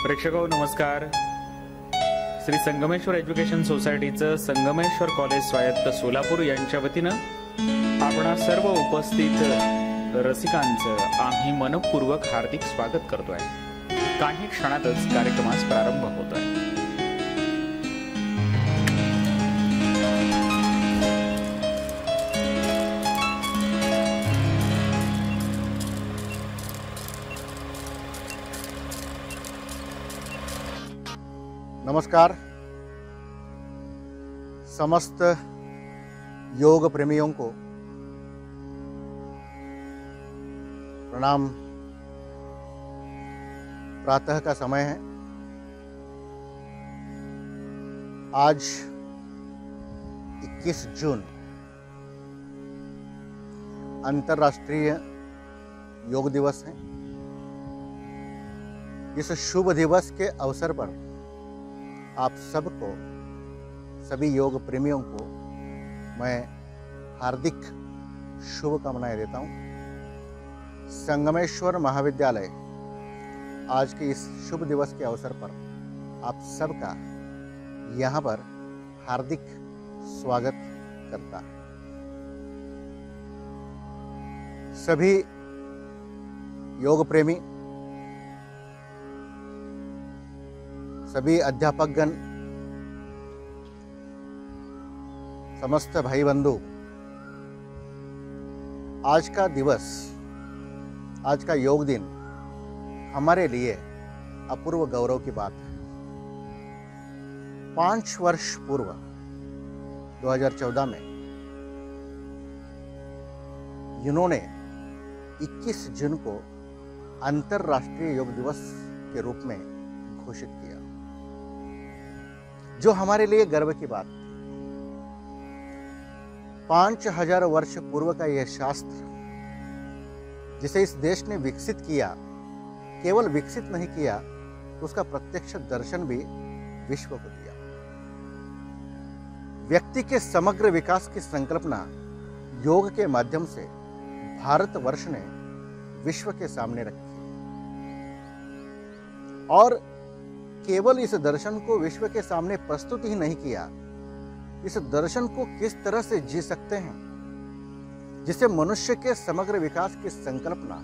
प्रेक्षको नमस्कार. Shri Sangameshwar education सोसायटीचं Sangameshwar college स्वायत्त सोलापूर यांच्या वतीनं आपणा सर्व उपस्थित रसिकांचं आम्ही मनपूर्वक हार्दिक स्वागत करतोय. काही क्षणातच कार्यक्रमास प्रारंभ होतोय. नमस्कार. समस्त योग प्रेमियों को प्रणाम. प्रातः का समय है. आज 21 जून अंतर्राष्ट्रीय योग दिवस है. इस शुभ दिवस के अवसर पर आप सबको, सभी योग प्रेमियों को मैं हार्दिक शुभकामनाएं देता हूं. संगमेश्वर महाविद्यालय आज के इस शुभ दिवस के अवसर पर आप सबका यहां पर हार्दिक स्वागत करता है. सभी योग प्रेमी, सभी अध्यापकगण, समस्त भाई बंधु, आज का दिवस, आज का योग दिन हमारे लिए अपूर्व गौरव की बात है. 5 वर्ष पूर्व 2014 में इन्होंने 21 जून को अंतर्राष्ट्रीय योग दिवस के रूप में घोषित किया, जो हमारे लिए गर्व की बात थी. 5000 वर्ष पूर्व का यह शास्त्र, जिसे इस देश ने विकसित किया, केवल विकसित नहीं किया, उसका प्रत्यक्ष दर्शन भी विश्व को दिया. व्यक्ति के समग्र विकास की संकल्पना योग के माध्यम से भारतवर्ष ने विश्व के सामने रखी. और केवल इस दर्शन को विश्व के सामने प्रस्तुत ही नहीं किया, इस दर्शन को किस तरह से जी सकते हैं जिससे मनुष्य के समग्र विकास की संकल्पना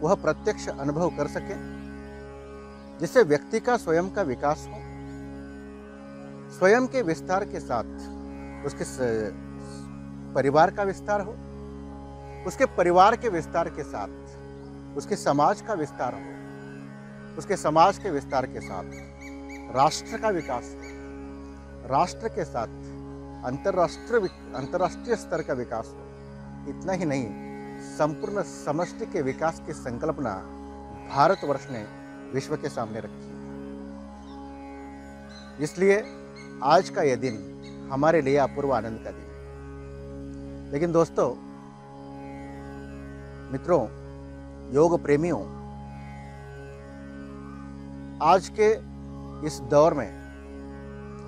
वह प्रत्यक्ष अनुभव कर सके, जिससे व्यक्ति का स्वयं का विकास हो, स्वयं के विस्तार के साथ उसके परिवार का विस्तार हो, उसके परिवार के विस्तार के साथ उसके समाज का विस्तार हो, उसके समाज के विस्तार के साथ राष्ट्र का विकास हो, राष्ट्र के साथ अंतर्राष्ट्रीय स्तर का विकास हो. इतना ही नहीं, संपूर्ण समष्टि के विकास की संकल्पना भारतवर्ष ने विश्व के सामने रखी. इसलिए आज का यह दिन हमारे लिए अपूर्व आनंद का दिन है. लेकिन दोस्तों, मित्रों, योग प्रेमियों, आज के इस दौर में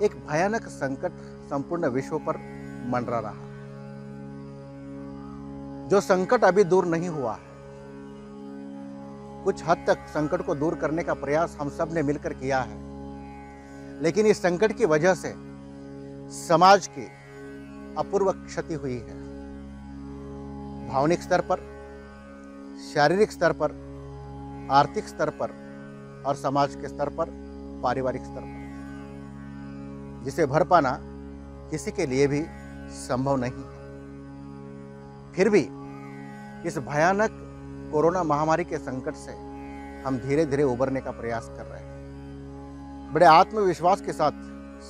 एक भयानक संकट संपूर्ण विश्व पर मंडरा रहा, जो संकट अभी दूर नहीं हुआ है. कुछ हद तक संकट को दूर करने का प्रयास हम सब ने मिलकर किया है, लेकिन इस संकट की वजह से समाज की अपूर्व क्षति हुई है. भावनिक स्तर पर, शारीरिक स्तर पर, आर्थिक स्तर पर और समाज के स्तर पर, पारिवारिक स्तर पर, जिसे भर पाना किसी के लिए भी संभव नहीं है. फिर भी इस भयानक कोरोना महामारी के संकट से हम धीरे धीरे उबरने का प्रयास कर रहे हैं. बड़े आत्मविश्वास के साथ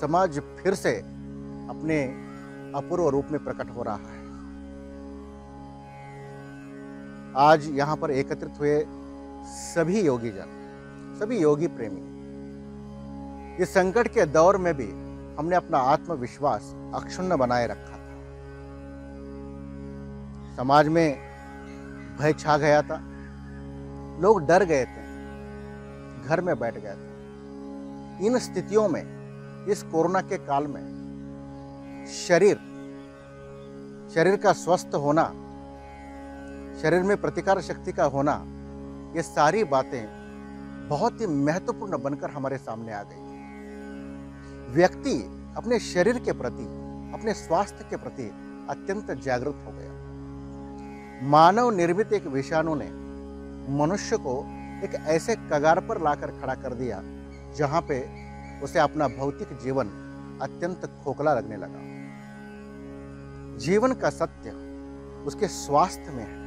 समाज फिर से अपने अपूर्व रूप में प्रकट हो रहा है. आज यहाँ पर एकत्रित हुए सभी योगी जन, सभी योगी प्रेमी, इस संकट के दौर में भी हमने अपना आत्मविश्वास अक्षुण्ण बनाए रखा था. समाज में भय छा गया था, लोग डर गए थे, घर में बैठ गए थे. इन स्थितियों में, इस कोरोना के काल में शरीर का स्वस्थ होना, शरीर में प्रतिकार शक्ति का होना, ये सारी बातें बहुत ही महत्वपूर्ण बनकर हमारे सामने आ गई। व्यक्ति अपने शरीर के प्रति, अपने स्वास्थ्य के प्रति अत्यंत जागरूक हो गया। मानव निर्मित एक विषाणु ने मनुष्य को एक ऐसे कगार पर लाकर खड़ा कर दिया जहां पे उसे अपना भौतिक जीवन अत्यंत खोखला लगने लगा। जीवन का सत्य उसके स्वास्थ्य में है,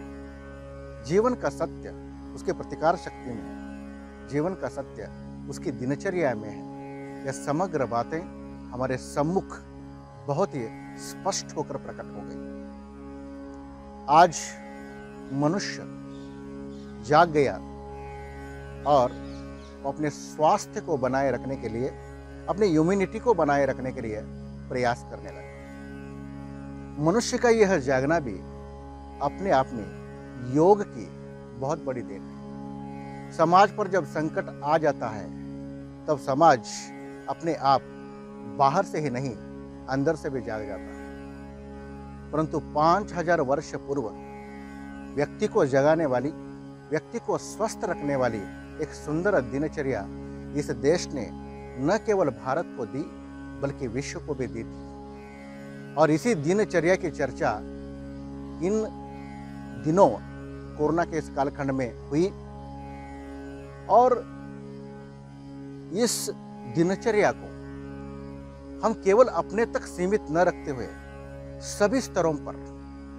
जीवन का सत्य उसके प्रतिकार शक्ति में है, जीवन का सत्य उसकी दिनचर्या में है। यह समग्र बातें हमारे सम्मुख बहुत ही स्पष्ट होकर प्रकट हो गई। आज मनुष्य जाग गया और अपने स्वास्थ्य को बनाए रखने के लिए, अपनी इम्यूनिटी को बनाए रखने के लिए प्रयास करने लगा। मनुष्य का यह जागना भी अपने आप में योग की बहुत बड़ी देन है। समाज पर जब संकट आ जाता है तब समाज अपने आप बाहर से ही नहीं, अंदर से भी जाग जाता है। परंतु 5000 वर्ष पूर्व व्यक्ति को जगाने वाली, व्यक्ति को स्वस्थ रखने वाली एक सुंदर दिनचर्या इस देश ने न केवल भारत को दी बल्कि विश्व को भी दी थी। और इसी दिनचर्या की चर्चा इन दिनों कोरोना के इस कालखंड में हुई और इस दिनचर्या को हम केवल अपने तक सीमित न रखते हुए सभी स्तरों पर,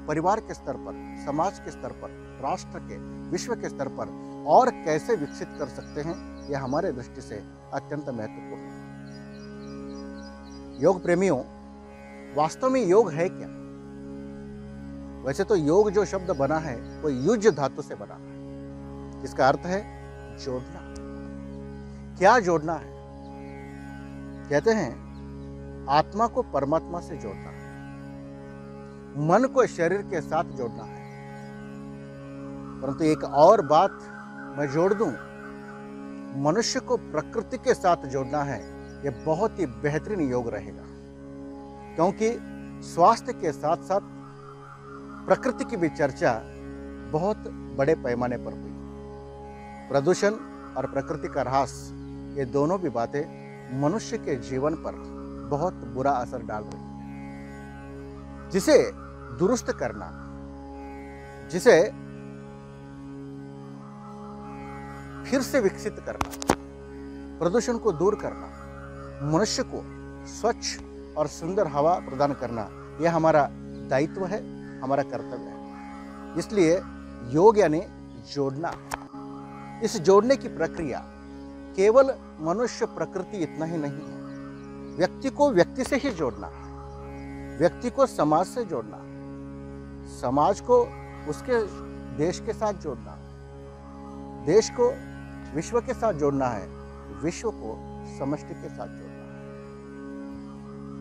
परिवार के स्तर पर, समाज के स्तर पर, राष्ट्र के, विश्व के स्तर पर और कैसे विकसित कर सकते हैं, यह हमारे दृष्टि से अत्यंत महत्वपूर्ण है। योग प्रेमियों, वास्तव में योग है क्या? वैसे तो योग जो शब्द बना है वो युज धातु से बना है। इसका अर्थ है जोड़ना। क्या जोड़ना है? कहते हैं आत्मा को परमात्मा से जोड़ना है, मन को शरीर के साथ जोड़ना है। परंतु एक और बात मैं जोड़ दूं, मनुष्य को प्रकृति के साथ जोड़ना है। यह बहुत ही बेहतरीन योग रहेगा, क्योंकि स्वास्थ्य के साथ साथ प्रकृति की भी चर्चा बहुत बड़े पैमाने पर हुई। प्रदूषण और प्रकृति का ह्रास, ये दोनों भी बातें मनुष्य के जीवन पर बहुत बुरा असर डाल रही है। जिसे दुरुस्त करना, जिसे फिर से विकसित करना, प्रदूषण को दूर करना, मनुष्य को स्वच्छ और सुंदर हवा प्रदान करना, यह हमारा दायित्व है, हमारा कर्तव्य है। इसलिए योग यानी जोड़ना। इस जोड़ने की प्रक्रिया केवल मनुष्य प्रकृति इतना ही नहीं है। व्यक्ति को व्यक्ति से ही जोड़ना, व्यक्ति को समाज से जोड़ना, समाज को उसके देश के साथ जोड़ना, देश को विश्व के साथ जोड़ना है, विश्व को समष्टि के साथ जोड़ना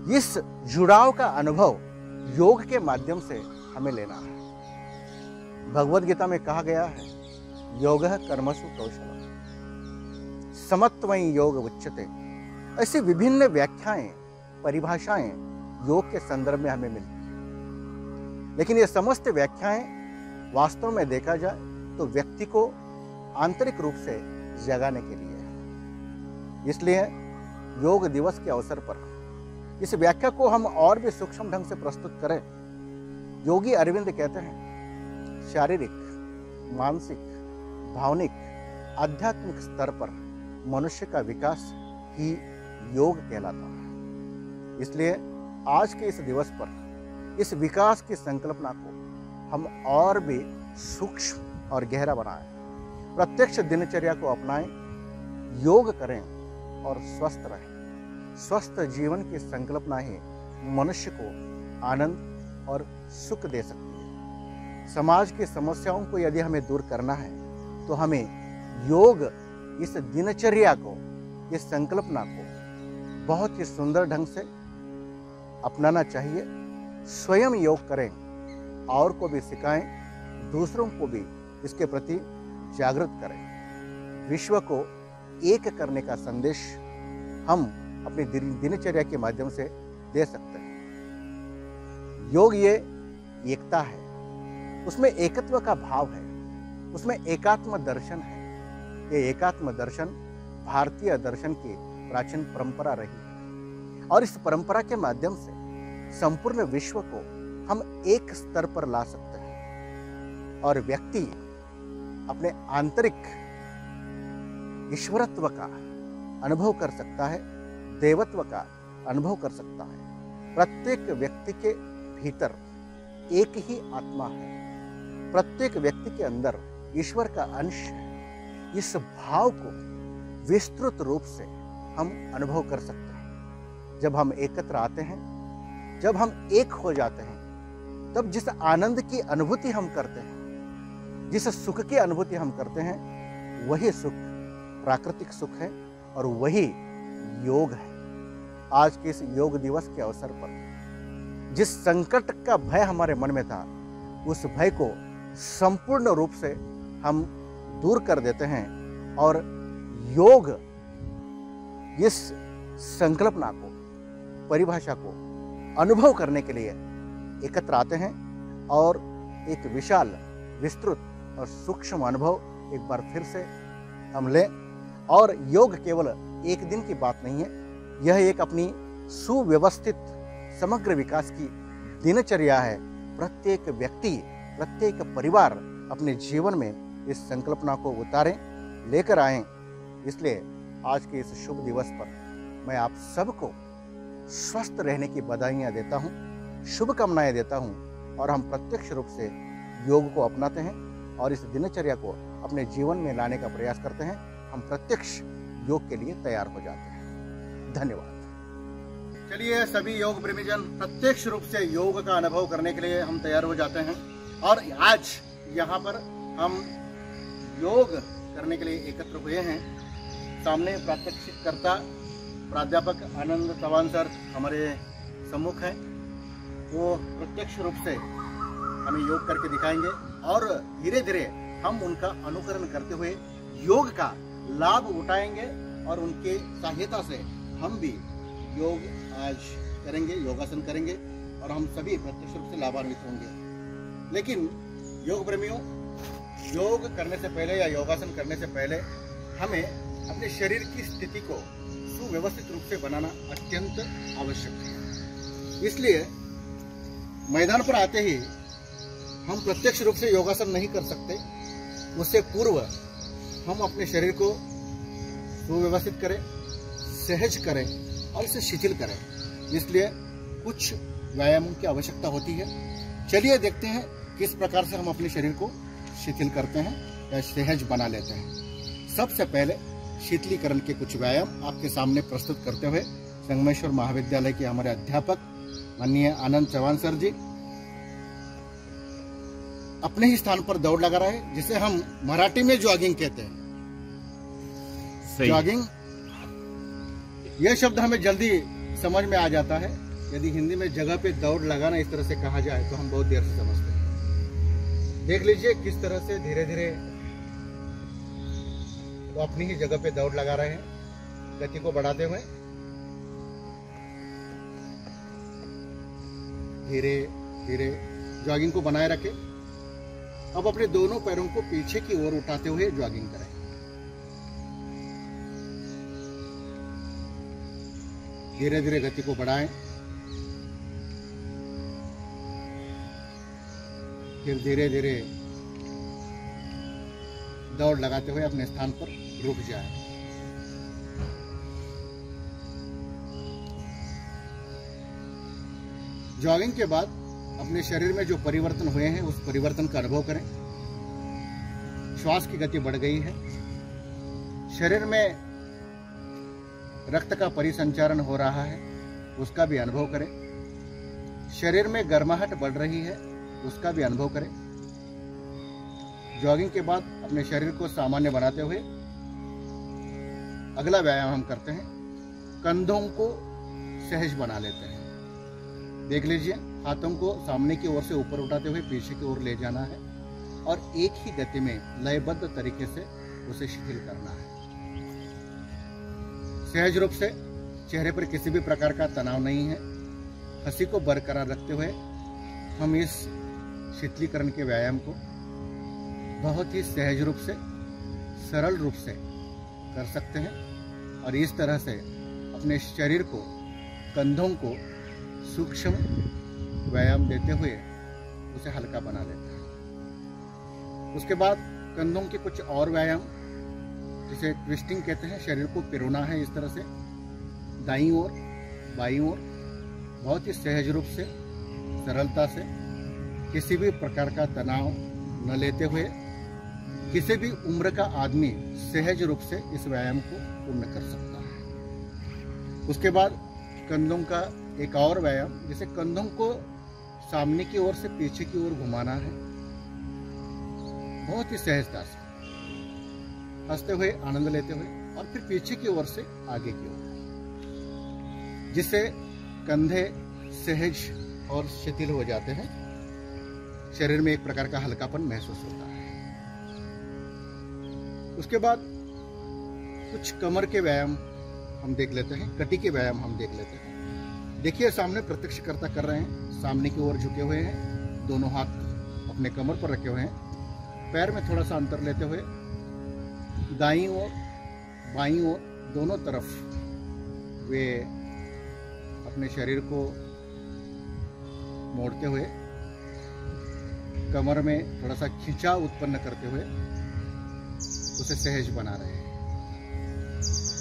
है। इस जुड़ाव का अनुभव योग के माध्यम से हमें लेना है। भगवद गीता में कहा गया है, योगः कर्मसु कौशलम् समत्वं योग उच्यते। ऐसी विभिन्न व्याख्याएं, परिभाषाएं योग के संदर्भ में हमें मिलती हैं। लेकिन ये समस्त व्याख्याएं वास्तव में देखा जाए तो व्यक्ति को आंतरिक रूप से जगाने के लिए है। इसलिए योग दिवस के अवसर पर इस व्याख्या को हम और भी सूक्ष्म ढंग से प्रस्तुत करें। योगी अरविंद कहते हैं, शारीरिक, मानसिक, भावनिक, आध्यात्मिक स्तर पर मनुष्य का विकास ही योग कहलाता है। इसलिए आज के इस दिवस पर इस विकास की संकल्पना को हम और भी सूक्ष्म और गहरा बनाएं, प्रत्यक्ष दिनचर्या को अपनाएं, योग करें और स्वस्थ रहें। स्वस्थ जीवन की संकल्पना ही मनुष्य को आनंद और सुख दे सकती है। समाज की समस्याओं को यदि हमें दूर करना है तो हमें योग, इस दिनचर्या को, इस संकल्पना को बहुत ही सुंदर ढंग से अपनाना चाहिए। स्वयं योग करें, और को भी सिखाएं, दूसरों को भी इसके प्रति जागृत करें। विश्व को एक करने का संदेश हम अपनी दिनचर्या के माध्यम से दे सकते हैं। योग ये एकता है, उसमें एकत्व का भाव है, उसमें एकात्म दर्शन है। ये एकात्म दर्शन भारतीय दर्शन की प्राचीन परंपरा रही है और इस परंपरा के माध्यम से संपूर्ण विश्व को हम एक स्तर पर ला सकते हैं और व्यक्ति अपने आंतरिक ईश्वरत्व का अनुभव कर सकता है, देवत्व का अनुभव कर सकता है। प्रत्येक व्यक्ति के भीतर एक ही आत्मा है, प्रत्येक व्यक्ति के अंदर ईश्वर का अंश है। इस भाव को विस्तृत रूप से हम अनुभव कर सकते हैं। जब हम एकत्र आते हैं, जब हम एक हो जाते हैं, तब जिस आनंद की अनुभूति हम करते हैं, जिस सुख की अनुभूति हम करते हैं, वही सुख प्राकृतिक सुख है और वही योग है। आज के इस योग दिवस के अवसर पर जिस संकट का भय हमारे मन में था, उस भय को संपूर्ण रूप से हम दूर कर देते हैं और योग इस संकल्पना को, परिभाषा को अनुभव करने के लिए एकत्र आते हैं और एक विशाल, विस्तृत और सूक्ष्म अनुभव एक बार फिर से हम लें। और योग केवल एक दिन की बात नहीं है, यह एक अपनी सुव्यवस्थित समग्र विकास की दिनचर्या है। प्रत्येक व्यक्ति, प्रत्येक परिवार अपने जीवन में इस संकल्पना को उतारें, लेकर आएं। इसलिए आज के इस शुभ दिवस पर मैं आप सबको स्वस्थ रहने की बधाइयाँ देता हूँ, शुभकामनाएं देता हूँ और हम प्रत्यक्ष रूप से योग को अपनाते हैं और इस दिनचर्या को अपने जीवन में लाने का प्रयास करते हैं। हम प्रत्यक्ष योग के लिए तैयार हो जाते हैं। धन्यवाद। चलिए सभी योग प्रेमीजन, प्रत्यक्ष रूप से योग का अनुभव करने के लिए हम तैयार हो जाते हैं और आज यहाँ पर हम योग करने के लिए एकत्र हुए हैं। सामने प्रात्यक्षिककर्ता प्राध्यापक आनंद चौहान सर हमारे सम्मुख हैं। वो प्रत्यक्ष रूप से हमें योग करके दिखाएंगे और धीरे धीरे हम उनका अनुकरण करते हुए योग का लाभ उठाएंगे और उनके सहायता से हम भी योग आज करेंगे, योगासन करेंगे और हम सभी प्रत्यक्ष रूप से लाभान्वित होंगे। लेकिन योग प्रेमियों, योग करने से पहले या योगासन करने से पहले हमें अपने शरीर की स्थिति को सुव्यवस्थित रूप से बनाना अत्यंत आवश्यक है। इसलिए मैदान पर आते ही हम प्रत्यक्ष रूप से योगासन नहीं कर सकते। उससे पूर्व हम अपने शरीर को सुव्यवस्थित करें, सहज करें और इसे शिथिल करें। इसलिए कुछ व्यायामों की आवश्यकता होती है। चलिए देखते हैं किस प्रकार से हम अपने शरीर को शिथिल करते हैं या सहज बना लेते हैं। सबसे पहले शीतलीकरण के कुछ व्यायाम आपके सामने प्रस्तुत करते हुए संगमेश्वर महाविद्यालय के हमारे अध्यापक माननीय आनंद चौहान सर जी अपने ही स्थान पर दौड़ लगा रहे हैं, जिसे हम मराठी में जॉगिंग कहते हैं। जॉगिंग यह शब्द हमें जल्दी समझ में आ जाता है। यदि हिंदी में जगह पे दौड़ लगाना इस तरह से कहा जाए तो हम बहुत देर से समझते हैं। देख लीजिए किस तरह से धीरे धीरे तो अपनी ही जगह पे दौड़ लगा रहे हैं, गति को बढ़ाते हुए धीरे धीरे जॉगिंग को बनाए रखें। अब अपने दोनों पैरों को पीछे की ओर उठाते हुए जॉगिंग करें। धीरे धीरे गति को बढ़ाएं, फिर धीरे धीरे दौड़ लगाते हुए अपने स्थान पर रुक जाएं। जॉगिंग के बाद अपने शरीर में जो परिवर्तन हुए हैं उस परिवर्तन का अनुभव करें। श्वास की गति बढ़ गई है, शरीर में रक्त का परिसंचारण हो रहा है, उसका भी अनुभव करें। शरीर में गर्माहट बढ़ रही है, उसका भी अनुभव करें। जॉगिंग के बाद अपने शरीर को सामान्य बनाते हुए अगला व्यायाम हम करते हैं, कंधों को सहज बना लेते हैं। देख लीजिए, हाथों को सामने की ओर से ऊपर उठाते हुए पीछे की ओर ले जाना है और एक ही गति में लयबद्ध तरीके से उसे शिथिल करना है। सहज रूप से, चेहरे पर किसी भी प्रकार का तनाव नहीं है। हंसी को बरकरार रखते हुए हम इस शिथिलीकरण के व्यायाम को बहुत ही सहज रूप से, सरल रूप से कर सकते हैं और इस तरह से अपने शरीर को, कंधों को सूक्ष्म व्यायाम देते हुए उसे हल्का बना लेता है। उसके बाद कंधों के कुछ और व्यायाम, जिसे ट्विस्टिंग कहते हैं, शरीर को पिरोना है इस तरह से दाईं ओर बाईं ओर, बहुत ही सहज रूप से, सरलता से, किसी भी प्रकार का तनाव न लेते हुए किसी भी उम्र का आदमी सहज रूप से इस व्यायाम को पूर्ण कर सकता है। उसके बाद कंधों का एक और व्यायाम, जिसे कंधों को सामने की ओर से पीछे की ओर घुमाना है, बहुत ही सहजता से, हंसते हुए, आनंद लेते हुए, और फिर पीछे की ओर से आगे की ओर, जिससे कंधे सहज और शिथिल हो जाते हैं, शरीर में एक प्रकार का हल्कापन महसूस होता है। उसके बाद कुछ कमर के व्यायाम हम देख लेते हैं, कटी के व्यायाम हम देख लेते हैं। देखिए, सामने प्रत्यक्षकर्ता कर रहे हैं, सामने की ओर झुके हुए हैं, दोनों हाथ अपने कमर पर रखे हुए हैं, पैर में थोड़ा सा अंतर लेते हुए दाईं ओर बाईं ओर दोनों तरफ वे अपने शरीर को मोड़ते हुए कमर में थोड़ा सा खिंचाव उत्पन्न करते हुए उसे सहज बना रहे हैं।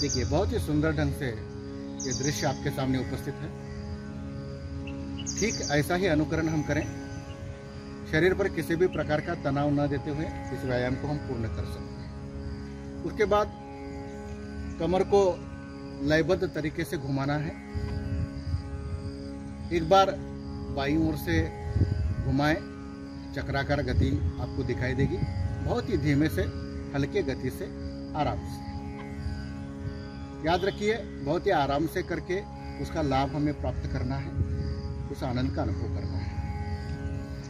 देखिए, बहुत ही सुंदर ढंग से ये दृश्य आपके सामने उपस्थित है। ठीक ऐसा ही अनुकरण हम करें, शरीर पर किसी भी प्रकार का तनाव न देते हुए इस व्यायाम को हम पूर्ण कर सकते हैं। उसके बाद कमर को लयबद्ध तरीके से घुमाना है। एक बार बाईं ओर से घुमाएं, चक्राकार गति आपको दिखाई देगी, बहुत ही धीमे से, हल्के गति से, आराम से। याद रखिए, बहुत ही आराम से करके उसका लाभ हमें प्राप्त करना है, उस आनंद का अनुभव करना है।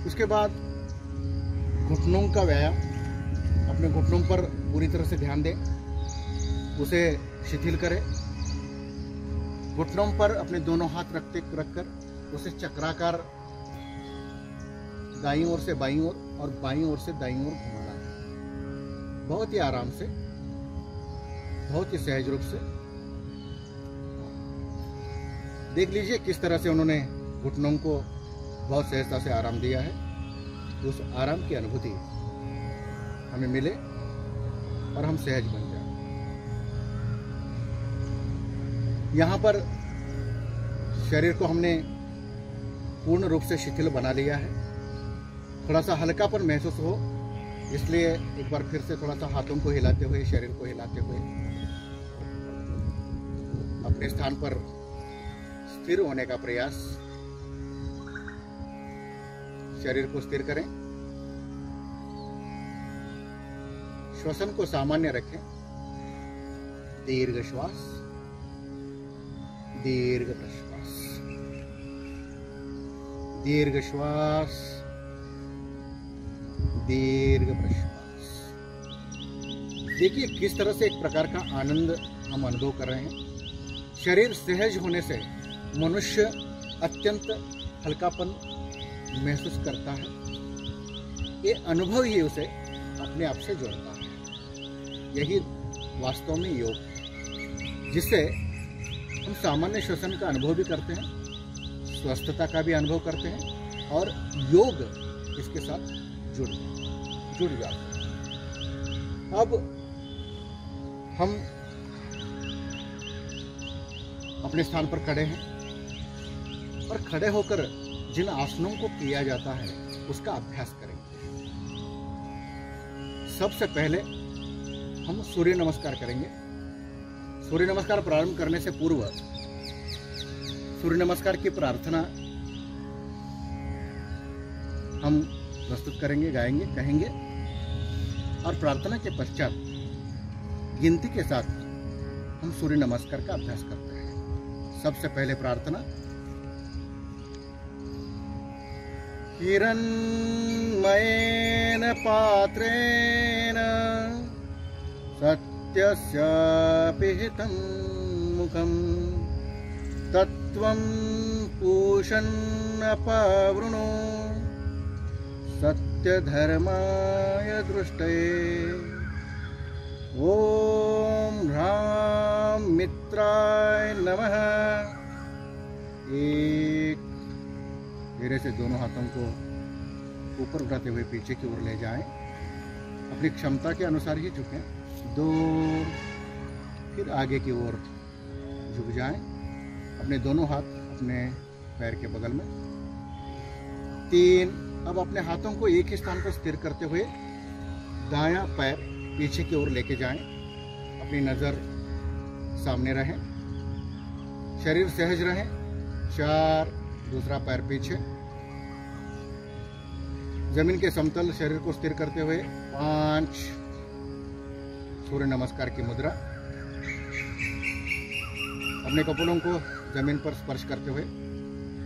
उसके बाद घुटनों का व्यायाम, अपने घुटनों पर पूरी तरह से ध्यान दें, उसे शिथिल करें। घुटनों पर अपने दोनों हाथ रखकर उसे चक्राकार दाईं ओर से बाईं ओर और बाईं ओर से दाईं ओर घुमाना है, बहुत ही आराम से, बहुत ही सहज रूप से। देख लीजिए किस तरह से उन्होंने घुटनों को बहुत सहजता से आराम दिया है। उस आराम की अनुभूति हमें मिले और हम सहज बन जाए। यहाँ पर शरीर को हमने पूर्ण रूप से शिथिल बना लिया है। थोड़ा सा हल्कापन महसूस हो, इसलिए एक बार फिर से थोड़ा सा हाथों को हिलाते हुए, शरीर को हिलाते हुए अपने स्थान पर स्थिर होने का प्रयास। शरीर को स्थिर करें, श्वसन को सामान्य रखें, दीर्घ श्वास, दीर्घ प्रश्वास, दीर्घ श्वास, दीर्घ प्रश्वास। देखिए किस तरह से एक प्रकार का आनंद हम अनुभव कर रहे हैं। शरीर सहज होने से मनुष्य अत्यंत हल्कापन महसूस करता है। ये अनुभव ही उसे अपने आप से जोड़ता है। यही वास्तव में योग है, जिससे हम सामान्य श्वसन का अनुभव भी करते हैं, स्वस्थता का भी अनुभव करते हैं और योग इसके साथ जुड़ जाते हैं। अब हम अपने स्थान पर खड़े हैं और खड़े होकर जिन आसनों को किया जाता है उसका अभ्यास करेंगे। सबसे पहले हम सूर्य नमस्कार करेंगे। सूर्य नमस्कार प्रारंभ करने से पूर्व सूर्य नमस्कार की प्रार्थना हम प्रस्तुत करेंगे, गाएंगे, कहेंगे और प्रार्थना के पश्चात गिनती के साथ हम सूर्य नमस्कार का अभ्यास करते हैं। सबसे पहले प्रार्थना। हिरण्मयेन पात्रेण सत्यस्य पिहितं मुखं तत्त्वं पूषन्नपवृणो सत्यधर्माय दृष्टये सहस्राय नमः। एक, धीरे से दोनों हाथों को ऊपर उठाते हुए पीछे की ओर ले जाएं। अपनी क्षमता के अनुसार ही झुकें। 2, फिर आगे की ओर झुक जाएं। अपने दोनों हाथ अपने पैर के बगल में। 3, अब अपने हाथों को एक ही स्थान पर स्थिर करते हुए दायां पैर पीछे की ओर लेके जाएं। अपनी नज़र सामने रहे, शरीर सहज रहे। 4, दूसरा पैर पीछे, जमीन के समतल शरीर को स्थिर करते हुए। 5, सूर्य नमस्कार की मुद्रा। अपने कपोलों को जमीन पर स्पर्श करते हुए।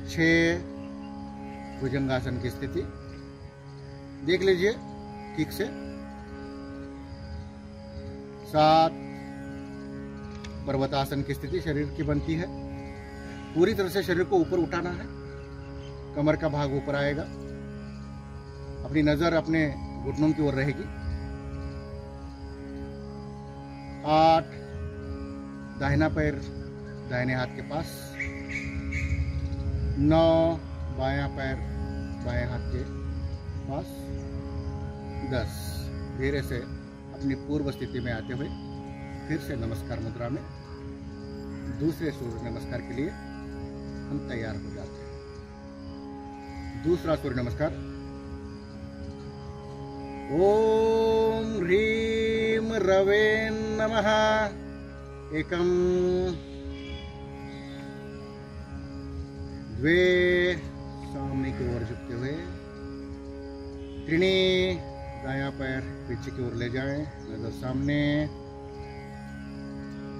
6, भुजंगासन की स्थिति देख लीजिए ठीक से। 7, पर्वतासन की स्थिति शरीर की बनती है। पूरी तरह से शरीर को ऊपर उठाना है, कमर का भाग ऊपर आएगा। अपनी नजर अपने घुटनों की ओर रहेगी। 8, दाहिना पैर दाहिने हाथ के पास। 9, बायां पैर बाएं हाथ के पास। 10, धीरे से अपनी पूर्व स्थिति में आते हुए फिर से नमस्कार मुद्रा में दूसरे सूर्य नमस्कार के लिए हम तैयार हो जाते हैं। दूसरा सूर्य नमस्कार। ओम ह्रीम रवे नमः। एकम, 2, सामने की ओर झुकते हुए। 3, दायां पैर पीछे की ओर ले जाएं, नजर सामने।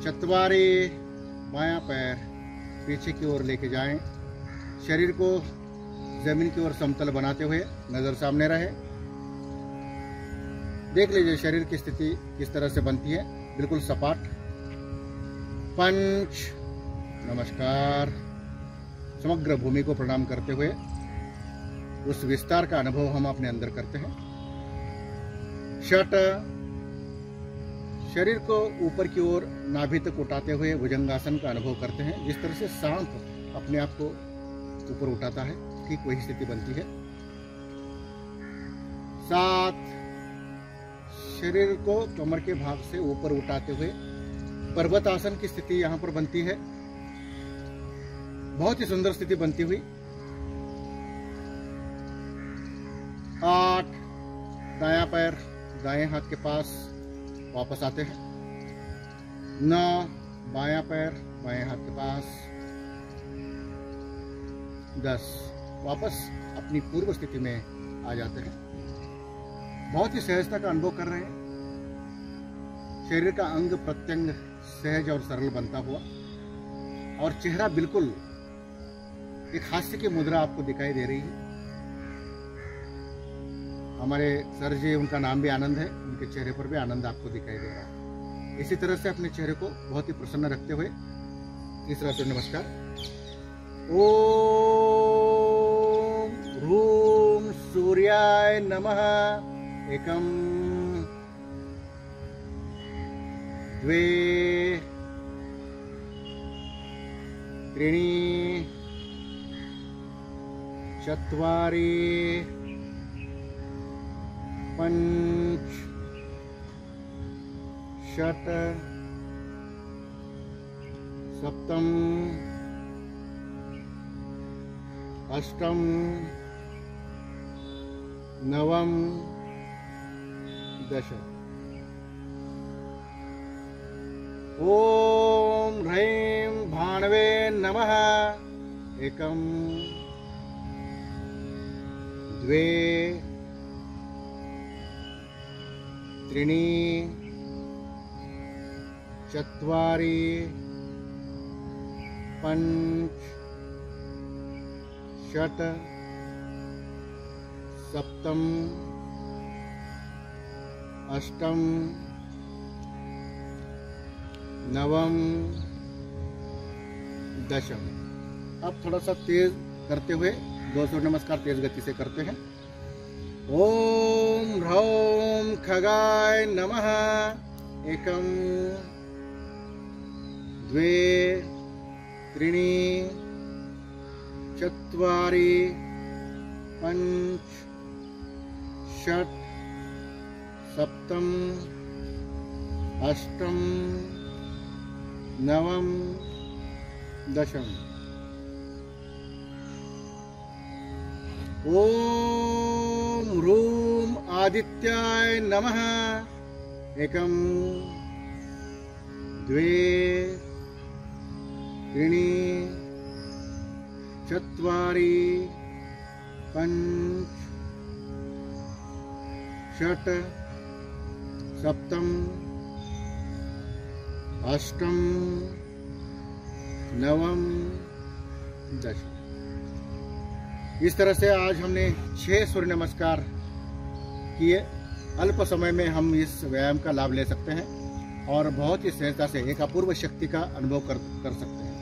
4, बायां पैर पीछे की ओर लेके जाएं। शरीर को जमीन की ओर समतल बनाते हुए नजर सामने रहे। देख लीजिए शरीर की स्थिति किस तरह से बनती है, बिल्कुल सपाट। 5, नमस्कार। समग्र भूमि को प्रणाम करते हुए उस विस्तार का अनुभव हम अपने अंदर करते हैं। 6, शरीर को ऊपर की ओर नाभि तक उठाते हुए भुजंगासन का अनुभव करते हैं। जिस तरह से सांप अपने आप को ऊपर उठाता है, ठीक वही स्थिति बनती है। 7, शरीर को कमर के भाग से ऊपर उठाते हुए पर्वतासन की स्थिति यहां पर बनती है। बहुत ही सुंदर स्थिति बनती हुई। 8, दायां पैर दाएं हाथ के पास वापस आते हैं। 9, बायां पैर बाएं हाथ के पास। 10, वापस अपनी पूर्व स्थिति में आ जाते हैं। बहुत ही सहजता का अनुभव कर रहे हैं। शरीर का अंग प्रत्यंग सहज और सरल बनता हुआ, और चेहरा बिल्कुल एक हास्य की मुद्रा आपको दिखाई दे रही है। हमारे सर जी, उनका नाम भी आनंद है, उनके चेहरे पर भी आनंद आपको दिखाई दे रहा है। इसी तरह से अपने चेहरे को बहुत ही प्रसन्न रखते हुए तीसरा सूर्य नमस्कार। ओम ह्रूम सूर्याय नमः। एकम, 2, 3, 4, 5, 6, 7, 8, 9, 10। ओम ह्रीं भाणवे नमः। एकम, 2, 3, 4, 5, 6, 7, 8, 9, 10। अब थोड़ा सा तेज करते हुए 2 सूर्य नमस्कार तेज गति से करते हैं। ओम ह्रौम खगाय नमः। एकम, द्वे त्रीणि चत्वारि पञ्च षट् सप्तम अष्टम नवम दशम। ओम ह्रूम आदित्याय नमः। एकम द्वे त्रीणि चत्वारि पञ्च षट् सप्तम अष्टम नवम दशम। इस तरह से आज हमने 6 सूर्य नमस्कार किए। अल्प समय में हम इस व्यायाम का लाभ ले सकते हैं और बहुत ही सहजता से एक अपूर्व शक्ति का अनुभव कर सकते हैं।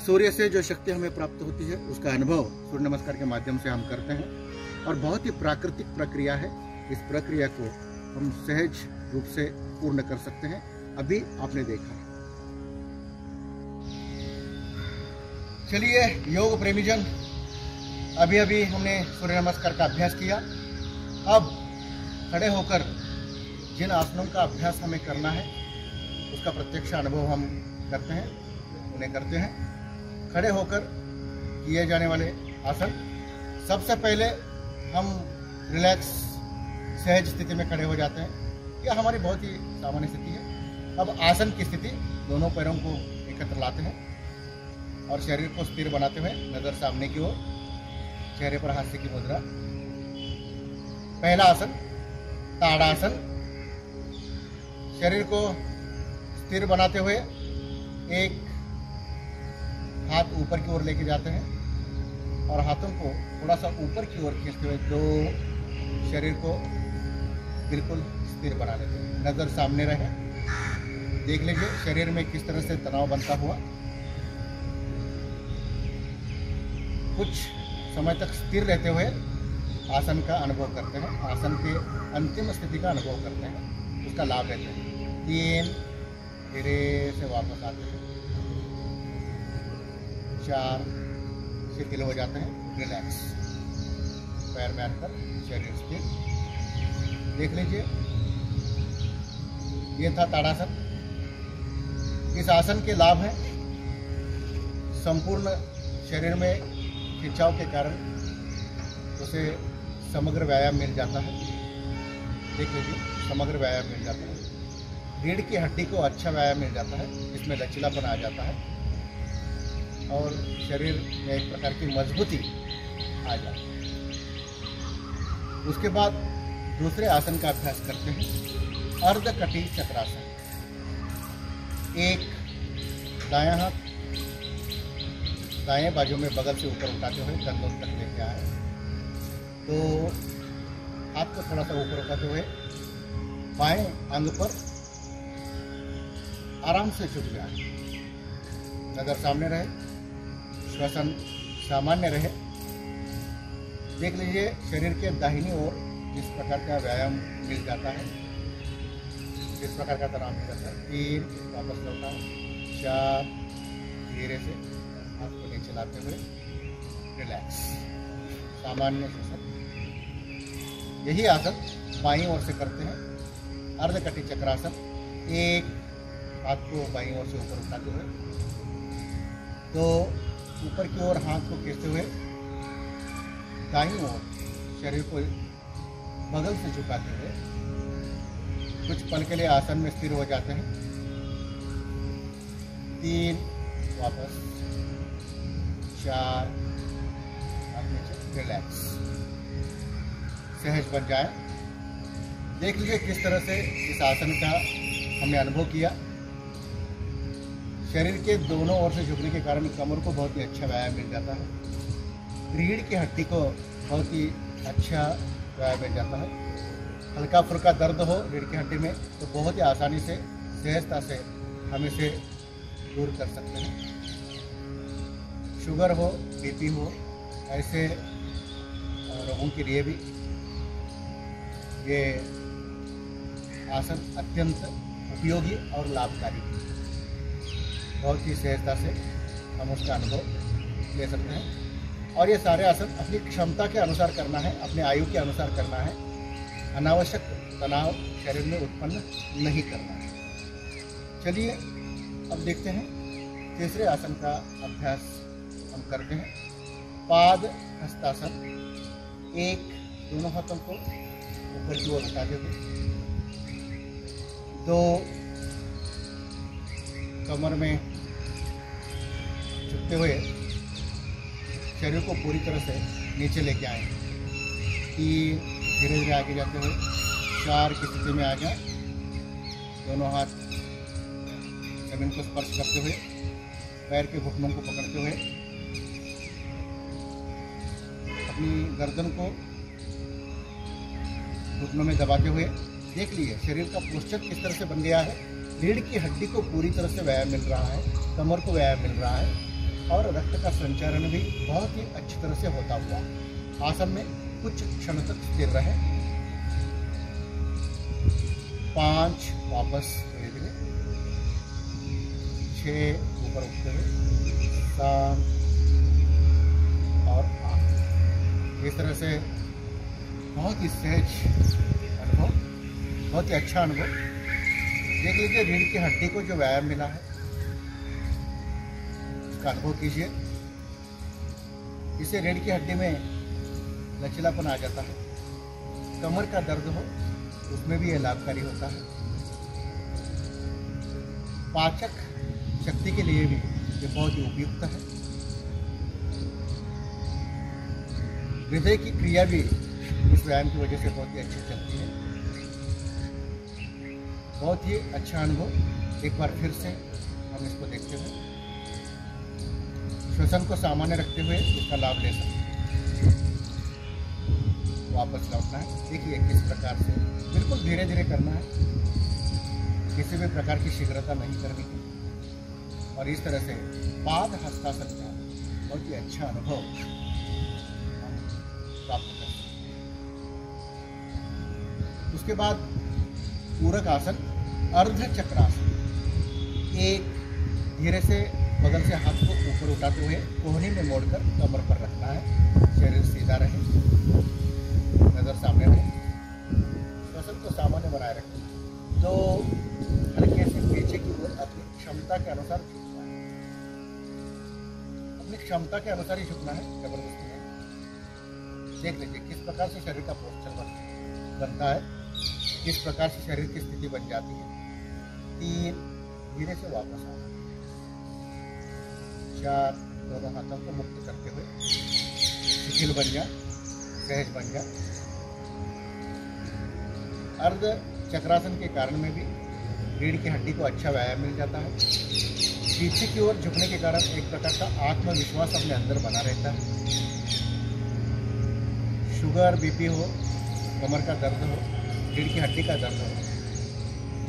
सूर्य से जो शक्ति हमें प्राप्त होती है उसका अनुभव सूर्य नमस्कार के माध्यम से हम करते हैं और बहुत ही प्राकृतिक प्रक्रिया है। इस प्रक्रिया को हम सहज रूप से पूर्ण कर सकते हैं। अभी आपने देखा। चलिए योग प्रेमीजन, अभी हमने सूर्य नमस्कार का अभ्यास किया। अब खड़े होकर जिन आसनों का अभ्यास हमें करना है उसका प्रत्यक्ष अनुभव हम करते हैं, उन्हें करते हैं। खड़े होकर किए जाने वाले आसन, सबसे पहले हम रिलैक्स सहज स्थिति में खड़े हो जाते हैं। यह हमारी बहुत ही सामान्य स्थिति है। अब आसन की स्थिति, दोनों पैरों को एकत्र लाते हैं और शरीर को स्थिर बनाते हुए नजर सामने की ओर, चेहरे पर हास्य की मुद्रा। पहला आसन ताड़ासन। शरीर को स्थिर बनाते हुए एक हाथ ऊपर की ओर लेके जाते हैं और हाथों को थोड़ा सा ऊपर की ओर खींचते हुए दो शरीर को बिल्कुल स्थिर बना लेते हैं। नजर सामने रहे। देख लीजिए शरीर में किस तरह से तनाव बनता हुआ। कुछ समय तक स्थिर रहते हुए आसन का अनुभव करते हैं, आसन के अंतिम स्थिति का अनुभव करते हैं, उसका लाभ लेते हैं। 3 धीरे से वापस आते हैं, 4 शिथिल हो जाते हैं, रिलैक्स, पैर में आकर शरीर स्थिर। देख लीजिए ये था ताड़ासन। इस आसन के लाभ हैं संपूर्ण शरीर में खिंचाव के कारण उसे समग्र व्यायाम मिल जाता है। देख लीजिए समग्र व्यायाम मिल जाता है। रीढ़ की हड्डी को अच्छा व्यायाम मिल जाता है, इसमें लचीलापन आ जाता है और शरीर में एक प्रकार की मजबूती आ जाती है। उसके बाद दूसरे आसन का अभ्यास करते हैं, अर्धकटी चक्रासन। एक दायां हाथ दाएं बाजू में बगल से ऊपर उठाते हुए कंधों तक लेके आए, तो हाथ को थोड़ा सा ऊपर उठाते हुए बाएं अंग पर आराम से झुक जाए। नजर सामने रहे, श्वसन सामान्य रहे। देख लीजिए शरीर के दाहिनी ओर जिस प्रकार का व्यायाम मिल जाता है, जिस प्रकार का तनाव मिल जाता है। 3 वापस लौटाओ, 4 धीरे से हाथ को नीचे लाते हुए रिलैक्स, सामान्य श्वसन। यही आसन बाईं ओर से करते हैं, अर्धकटी चक्रासन। एक हाथ को बाईं ओर से ऊपर उठाते हुए, तो ऊपर की ओर हाथ को खींचते हुए दाईं ओर शरीर को बगल से झुकाते हुए कुछ पल के लिए आसन में स्थिर हो जाते हैं। 3 वापस, 4 रिलैक्स, सहज बन जाए। देख लीजिए किस तरह से इस आसन का हमने अनुभव किया। शरीर के दोनों ओर से झुकने के कारण कमर को बहुत ही अच्छा व्यायाम मिल जाता है। रीढ़ की हड्डी को बहुत ही अच्छा व्यायाम मिल जाता है। हल्का फुल्का दर्द हो रीढ़ की हड्डी में तो बहुत ही आसानी से सहजता से हम इसे दूर कर सकते हैं। शुगर हो, बीपी हो, ऐसे रोगों के लिए भी ये आसन अत्यंत उपयोगी और लाभकारी है। बहुत ही सहजता से हम उसका अनुभव ले सकते हैं। और ये सारे आसन अपनी क्षमता के अनुसार करना है, अपने आयु के अनुसार करना है। अनावश्यक तनाव शरीर में उत्पन्न नहीं करना है। चलिए अब देखते हैं तीसरे आसन का अभ्यास हम करते हैं। पाद हस्तासन। एक, दोनों हाथों को ऊपर की ओर उठाते हुए, 2 कमर में झुकते हुए शरीर को पूरी तरह से नीचे लेके आए। 3 धीरे धीरे आगे जाते हुए 4 की स्थिति में आ जाए। दोनों हाथ जमीन को स्पर्श करते हुए पैर के घुटनों को पकड़ते हुए अपनी गर्दन को घुटनों में दबाते हुए देख लीजिए शरीर का पोस्चर किस तरह से बन गया है। रीढ़ की हड्डी को पूरी तरह से व्यायाम मिल रहा है, कमर को व्यायाम मिल रहा है और रक्त का संचारण भी बहुत ही अच्छी तरह से होता हुआ आसन में कुछ क्षण तक स्थिर रहे। 5 वापस धीरे धीरे, 6 ऊपर उठते हुए, 7 और 8। इस तरह से बहुत ही सहज अनुभव, बहुत ही अच्छा अनुभव। देख लीजिए रीढ़ की हड्डी को जो व्यायाम मिला है उसका अनुभव कीजिए। इससे रीढ़ की हड्डी में लचीलापन आ जाता है। कमर का दर्द हो उसमें भी यह लाभकारी होता है। पाचक शक्ति के लिए भी ये बहुत ही उपयुक्त है। हृदय की क्रिया भी इस व्यायाम की वजह से बहुत ही अच्छी चलती है। बहुत ही अच्छा अनुभव। एक बार फिर से हम इसको देखते हुए श्वसन को सामान्य रखते हुए इसका लाभ ले सकते हैं। वापस लौटना है। देखिए किस प्रकार से बिल्कुल धीरे धीरे करना है, किसी भी प्रकार की शीघ्रता नहीं करनी है। और इस तरह से पाद हस्तासन का बहुत ही अच्छा अनुभव हम प्राप्त कर सकते हैं। उसके बाद पूरक आसन, अर्ध चक्रासन। एक, धीरे से बगल से हाथ को ऊपर उठाते हुए कोहनी में मोड़कर कमर पर रखना है। शरीर सीधा रहे, नजर सामने रहे, श्वसन को सामान्य बनाए रखें। 2, हल्के से पीछे की ओर अपनी क्षमता के अनुसार झुकना है। अपनी क्षमता के अनुसार ही झुकना है, जबरदस्ती नहीं। देख लीजिए किस प्रकार से शरीर का पोस्चर बनता है, किस प्रकार से शरीर की स्थिति बन जाती है। 3, धीरे से वापस आना। 4, दोनों हाथों को मुक्त करते हुए शिथिल बन जा, सहज बन जा। अर्ध चक्रासन के कारण में भी रीढ़ की हड्डी को अच्छा व्यायाम मिल जाता है। पीछे की ओर झुकने के कारण एक प्रकार का आत्मविश्वास अपने अंदर बना रहता है। शुगर, बीपी हो, कमर का दर्द हो, रीढ़ की हड्डी का दर्द हो,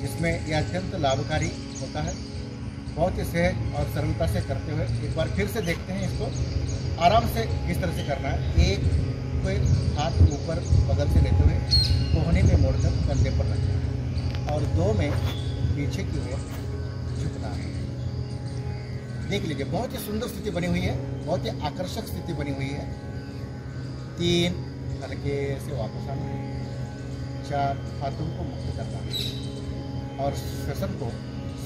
जिसमें यह अत्यंत लाभकारी होता है। बहुत ही सहज और सरलता से करते हुए एक बार फिर से देखते हैं इसको। आराम से किस तरह से करना है। 1, कोई हाथ ऊपर बगल से लेते हुए कोहनी में मोड़कर कंधे पर रखना है और 2 में पीछे की ओर झुकना है। देख लीजिए बहुत ही सुंदर स्थिति बनी हुई है, बहुत ही आकर्षक स्थिति बनी हुई है। 3, हल्के से वापस आना है। 4, हाथों को मुक्त करना है और श्वसन को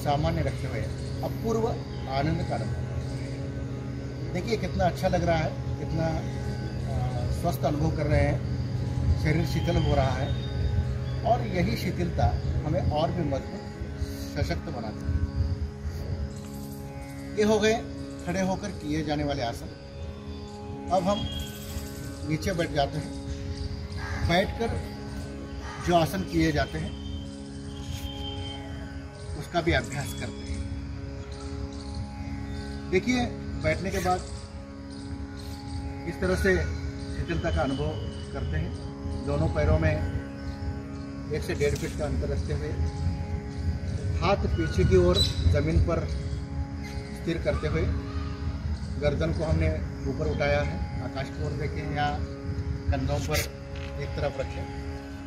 सामान्य रखते हुए अपूर्व आनंद का अनुभव। देखिए कितना अच्छा लग रहा है, कितना स्वस्थ अनुभव कर रहे हैं। शरीर शीतल हो रहा है और यही शिथिलता हमें और भी मजबूत, सशक्त बनाती है। ये हो गए खड़े होकर किए जाने वाले आसन। अब हम नीचे बैठ जाते हैं। बैठकर जो आसन किए जाते हैं उसका भी अभ्यास करते हैं। देखिए बैठने के बाद इस तरह से शिथिलता का अनुभव करते हैं। दोनों पैरों में 1 से 1.5 फीट का अंतर रखते हुए हाथ पीछे की ओर जमीन पर स्थिर करते हुए गर्दन को हमने ऊपर उठाया है, आकाश की ओर देखें या कंधों पर एक तरफ रखें।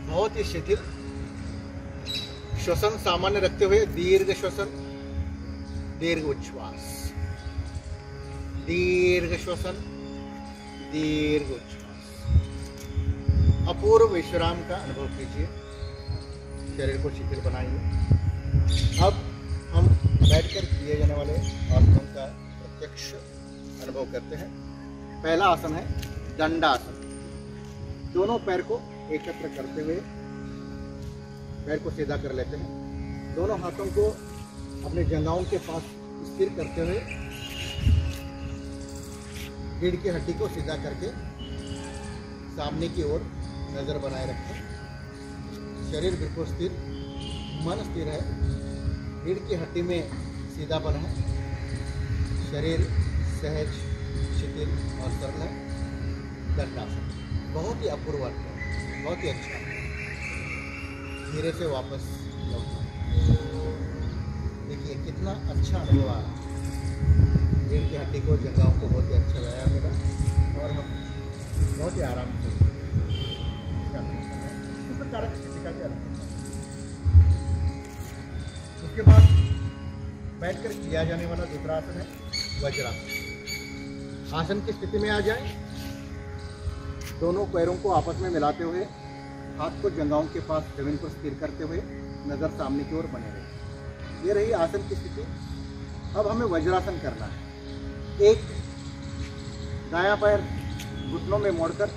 बहुत ही शिथिल। श्वसन सामान्य रखते हुए दीर्घ श्वसन दीर्घ उच्छ्वास, दीर्घ श्वसन, दीर्घ उच्छ्वास। अपूर्व विश्राम का अनुभव कीजिए, शरीर को शिथिल बनाइए। अब हम बैठकर किए जाने वाले आसनों का प्रत्यक्ष अनुभव करते हैं। पहला आसन है दंडासन। दोनों पैर को एकत्र करते हुए पैर को सीधा कर लेते हैं। दोनों हाथों को अपने जंघाओं के पास स्थिर करते हुए रीढ़ की हड्डी को सीधा करके सामने की ओर नजर बनाए रखें। शरीर बिल्कुल स्थिर, मन स्थिर है, रीढ़ की हड्डी में सीधापन है, शरीर सहज, शिथिल और सरल है। दंडासन बहुत ही अपूर्व अनुभव, बहुत ही अच्छा। धीरे से वापस लौटना। देखिए कितना अच्छा अनुभव आ रहा है। रीढ़ की हड्डी को, जंघाओं को बहुत ही अच्छा व्यायाम मिला और हम बहुत ही आराम से कारक स्थिति का भी आराम। उसके बाद बैठकर किया जाने वाला दूसरा आसन है वज्रासन। आसन की स्थिति में आ जाए, दोनों पैरों को आपस में मिलाते हुए हाथ को जंघाओं के पास जमीन पर स्थिर करते हुए नजर सामने की ओर बने रहे। ये रही आसन की स्थिति। अब हमें वज्रासन करना है। एक दायां पैर घुटनों में मोड़कर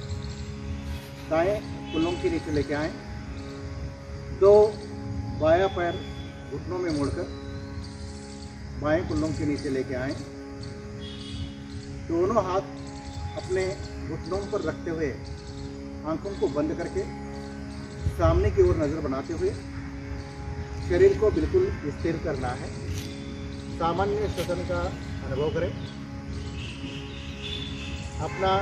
दाएं कुल्लों के नीचे लेके आए। दो बायां पैर घुटनों में मोड़कर बाएं कुल्लों के नीचे लेके आए। दोनों हाथ अपने घुटनों पर रखते हुए आंखों को बंद करके सामने की ओर नजर बनाते हुए शरीर को बिल्कुल स्थिर करना है। सामान्य श्वसन का अनुभव करें। अपना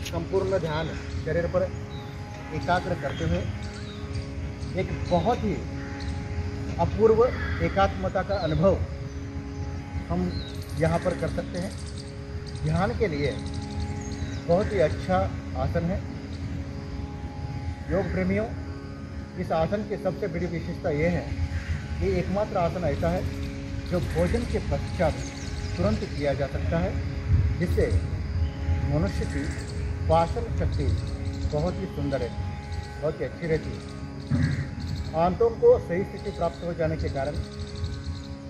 संपूर्ण ध्यान शरीर पर एकाग्र करते हुए एक बहुत ही अपूर्व एकात्मता का अनुभव हम यहाँ पर कर सकते हैं। ध्यान के लिए बहुत ही अच्छा आसन है। योग प्रेमियों, इस आसन की सबसे बड़ी विशेषता यह है कि एकमात्र आसन ऐसा है जो भोजन के पश्चात तुरंत किया जा सकता है, जिससे मनुष्य की पाचन शक्ति बहुत ही सुंदर है, बहुत ही अच्छी रहती है। आंतों को सही स्थिति प्राप्त हो जाने के कारण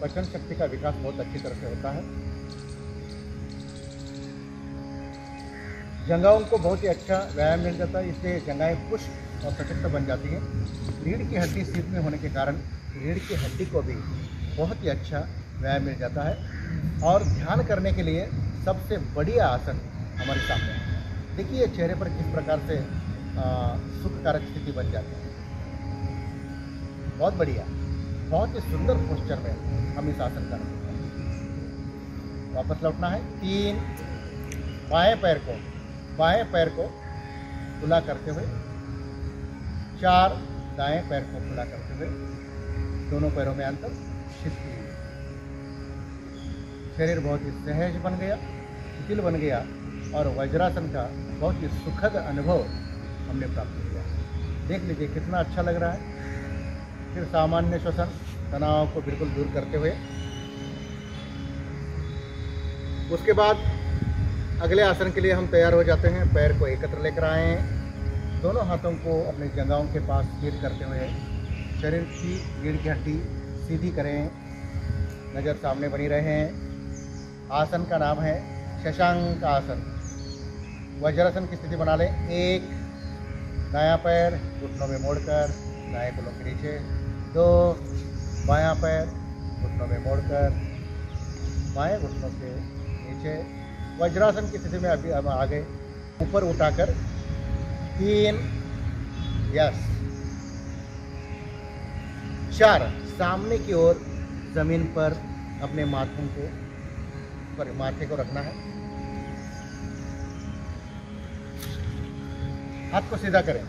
पाचन शक्ति का विकास बहुत अच्छी तरह से होता है। जंघाओं को बहुत ही अच्छा व्यायाम मिल जाता है, इससे जंघाएं पुष्ट और सशक्त बन जाती हैं। रीढ़ की हड्डी सीध में होने के कारण रीढ़ की हड्डी को भी बहुत ही अच्छा व्यायाम मिल जाता है। और ध्यान करने के लिए सबसे बढ़िया आसन हमारे सामने है। देखिए चेहरे पर किस प्रकार से सुखकारक स्थिति बन जाती है। बहुत बढ़िया, बहुत ही सुंदर पोस्चर में हम इस आसन का अनुभव करते हैं। वापस लौटना है। 3 बाएं पैर को खुला करते हुए, 4 दाएं पैर को खुला करते हुए, दोनों पैरों में अंतर, शिथिल। शरीर बहुत ही सहज बन गया, शिथिल बन गया और वज्रासन का बहुत ही सुखद अनुभव हमने प्राप्त किया। देख लीजिए कितना अच्छा लग रहा है। फिर सामान्य श्वसन, तनाव को बिल्कुल दूर करते हुए उसके बाद अगले आसन के लिए हम तैयार हो जाते हैं। पैर को एकत्र लेकर आएँ, दोनों हाथों को अपने जंघाओं के पास स्थिर करते हुए शरीर की रीढ़ की हड्डी सीधी करें, नज़र सामने बनी रहे। आसन का नाम है शशांक आसन। वज्रासन की स्थिति बना लें। 1 दायां पैर घुटनों में मोड़कर दाएं कुल्लों के नीचे, 2 बायां पैर घुटनों में मोड़कर बाएं घुटनों के नीचे। वज्रासन की स्थिति में अभी हम आ गए। ऊपर उठाकर 3 यस 4 सामने की ओर जमीन पर अपने माथे को रखना है। हाथ को सीधा करें,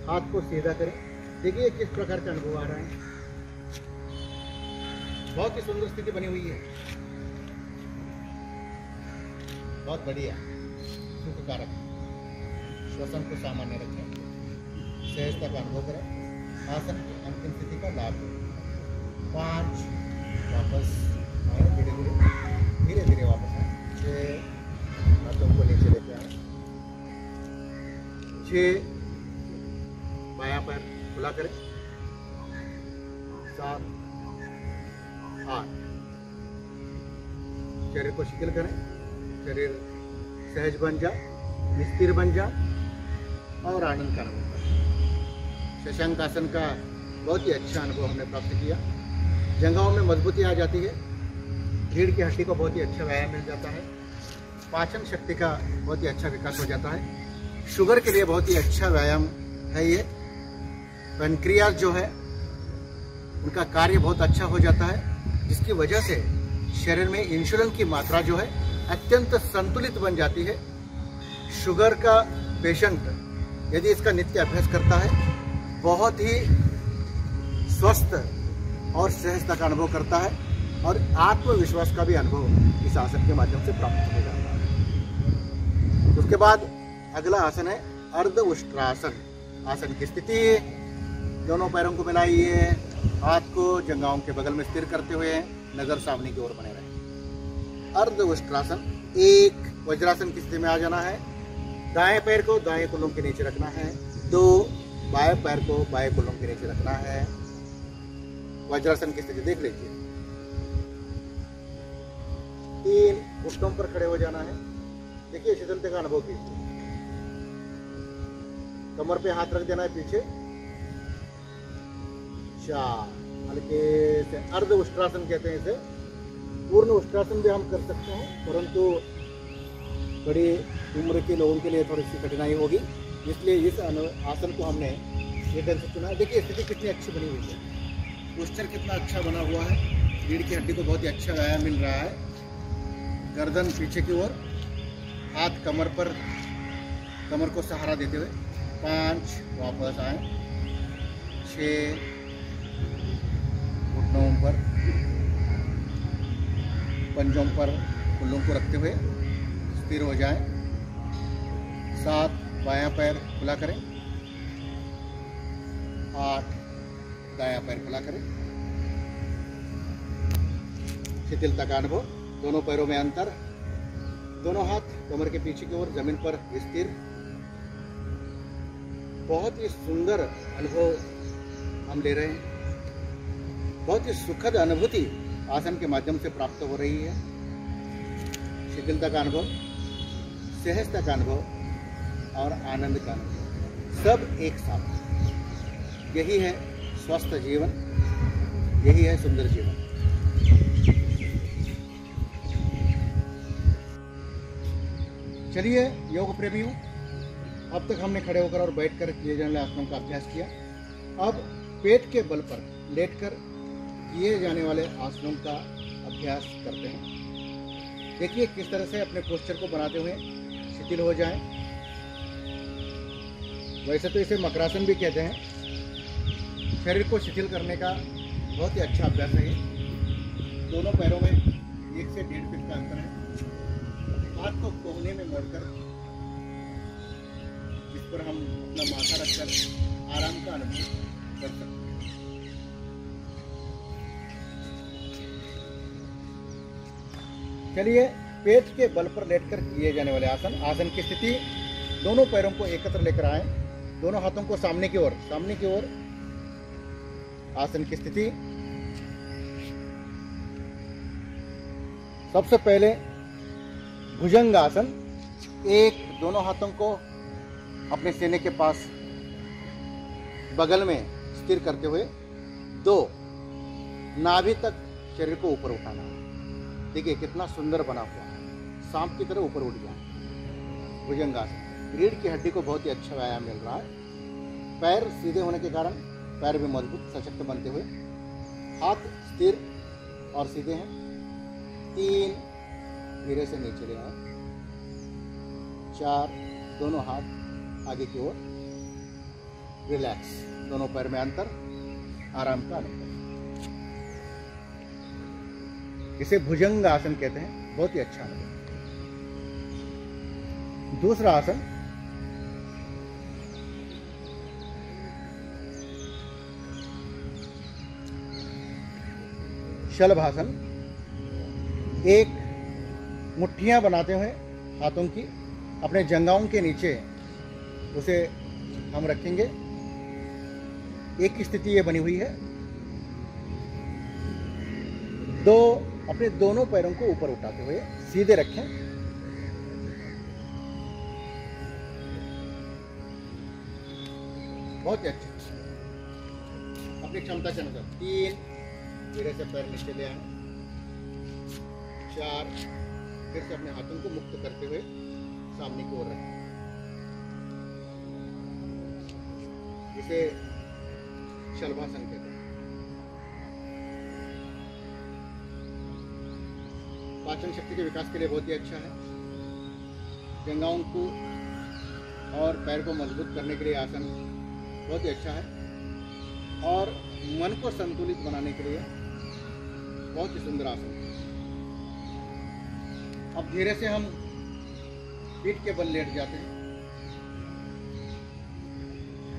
हाथ को सीधा करें। देखिए किस प्रकार का अनुभव आ रहा है। बहुत ही सुंदर स्थिति बनी हुई है, बहुत बढ़िया, सुखकारक। श्वसन को सामान्य रखें, सहजता का अनुभव करें। आसन की अंतिम स्थिति का लाभ लें। 5 वापस आए, धीरे धीरे वापस आए। 6 हाथों को नीचे लेते आए। 6 बायां पैर खुला करें। 7 8 शरीर को शिथिल करें। शरीर सहज बन जाए, स्थिर बन जाए और आनंद का अनुभव करें। शशांक आसन का बहुत ही अच्छा अनुभव हमने प्राप्त किया। जंघाओं में मजबूती आ जाती है, रीढ़ की हड्डी को बहुत ही अच्छा व्यायाम मिल जाता है, पाचन शक्ति का बहुत ही अच्छा विकास हो जाता है। शुगर के लिए बहुत ही अच्छा व्यायाम है ये। पैनक्रियाज जो है उनका कार्य बहुत अच्छा हो जाता है, जिसकी वजह से शरीर में इंसुलिन की मात्रा जो है अत्यंत संतुलित बन जाती है। शुगर का पेशेंट यदि इसका नित्य अभ्यास करता है, बहुत ही स्वस्थ और सहजता का अनुभव करता है और आत्मविश्वास का भी अनुभव इस आसन के माध्यम से प्राप्त हो जाता है। उसके बाद अगला आसन है अर्ध उष्ट्रासन। आसन की स्थिति, दोनों पैरों को मिलाइए, हाथ को जंघाओं के बगल में स्थिर करते हुए नजर सामने की ओर बने रहे। अर्ध उष्ट्रासन। 1 वज्रासन की स्थिति में आ जाना है। दाएं पैर को दाएं कुल्लों के नीचे रखना है। 2 बाएं पैर को बाएं कुल्लों के नीचे रखना है। वज्रासन की स्थिति देख लीजिए। 3 घुटनों पर खड़े हो जाना है। देखिए शीतलता का अनुभव कीजिए। कमर पे हाथ रख देना है पीछे। 4 हल्के से अर्ध उष्ट्रासन कहते हैं इसे। पूर्ण उष्ट्रासन भी हम कर सकते हैं, परंतु बड़ी उम्र के लोगों के लिए थोड़ी सी कठिनाई होगी, इसलिए इस आसन को हमने ये ढंग से चुना है। देखिए स्थिति कितनी अच्छी बनी हुई है, पोस्चर कितना अच्छा बना हुआ है। रीढ़ की हड्डी को बहुत ही अच्छा व्यायाम मिल रहा है। गर्दन पीछे की ओर, हाथ कमर पर, कमर को सहारा देते हुए। 5 वापस आए। 6 घुटनों पर, पंजों पर कुल्लों को रखते हुए स्थिर हो जाएं। 7 बायां पैर खुला करें। 8 दायां पैर खुला करें। शिथिलता का अनुभव। दोनों पैरों में अंतर। दोनों हाथ कमर के पीछे की ओर जमीन पर स्थिर। बहुत ही सुंदर अनुभव हम ले रहे हैं। बहुत ही सुखद अनुभूति आसन के माध्यम से प्राप्त हो रही है। शिथिलता का अनुभव, सहजता का अनुभव और आनंद का अनुभव सब एक साथ। यही है स्वस्थ जीवन, यही है सुंदर जीवन। चलिए योग प्रेमियों, अब तक हमने खड़े होकर और बैठकर किए जाने वाले आसनों का अभ्यास किया। अब पेट के बल पर लेटकर किए जाने वाले आसनों का अभ्यास करते हैं। देखिए किस तरह से अपने पोस्चर को बनाते हुए शिथिल हो जाएं। वैसे तो इसे मकरासन भी कहते हैं। शरीर को शिथिल करने का बहुत ही अच्छा अभ्यास है। दोनों पैरों में 1 से 1.5 फीट का अंतर है। हाथ को कोहने में मोड़कर, जिस पर हम अपना माथा रखकर आराम का अनुभव कर सकते हैं। चलिए पेट के बल पर लेटकर किए जाने वाले आसन। आसन की स्थिति, दोनों पैरों को एकत्र लेकर आए, दोनों हाथों को सामने की ओर आसन की स्थिति। सबसे पहले भुजंग आसन। 1 दोनों हाथों को अपने सीने के पास बगल में स्थिर करते हुए 2 नाभि तक शरीर को ऊपर उठाना है। देखिए कितना सुंदर बना हुआ है, सांप की तरह ऊपर उठ गया। भुजंगासन। रीढ़ की हड्डी को बहुत ही अच्छा व्यायाम मिल रहा है। पैर सीधे होने के कारण पैर भी मजबूत सशक्त बनते हुए, हाथ स्थिर और सीधे हैं। 3 धीरे से नीचे ले आए। 4 दोनों हाथ आगे की ओर, रिलैक्स। दोनों पैर में अंतर, आराम का अनुभव। इसे भुजंग आसन कहते हैं। बहुत ही अच्छा अनुभव। दूसरा आसन शलभासन। एक मुट्ठियाँ बनाते हुए हाथों की अपने जंघाओं के नीचे उसे हम रखेंगे। एक स्थिति ये बनी हुई है। अपने दोनों पैरों को ऊपर उठाते हुए सीधे रखें। बहुत ही अच्छा। अपनी क्षमता के अनुसार 3, धीरे से पैर नीचे ले आए। 4, फिर से अपने हाथों को मुक्त करते हुए सामने की ओर रखें। इसे शलभासन कहते हैं। पाचन शक्ति के विकास के लिए बहुत ही अच्छा है। जंघाओं को और पैर को मजबूत करने के लिए आसन बहुत ही अच्छा है और मन को संतुलित बनाने के लिए बहुत ही सुंदर आसन है। अब धीरे से हम पीठ के बल लेट जाते हैं,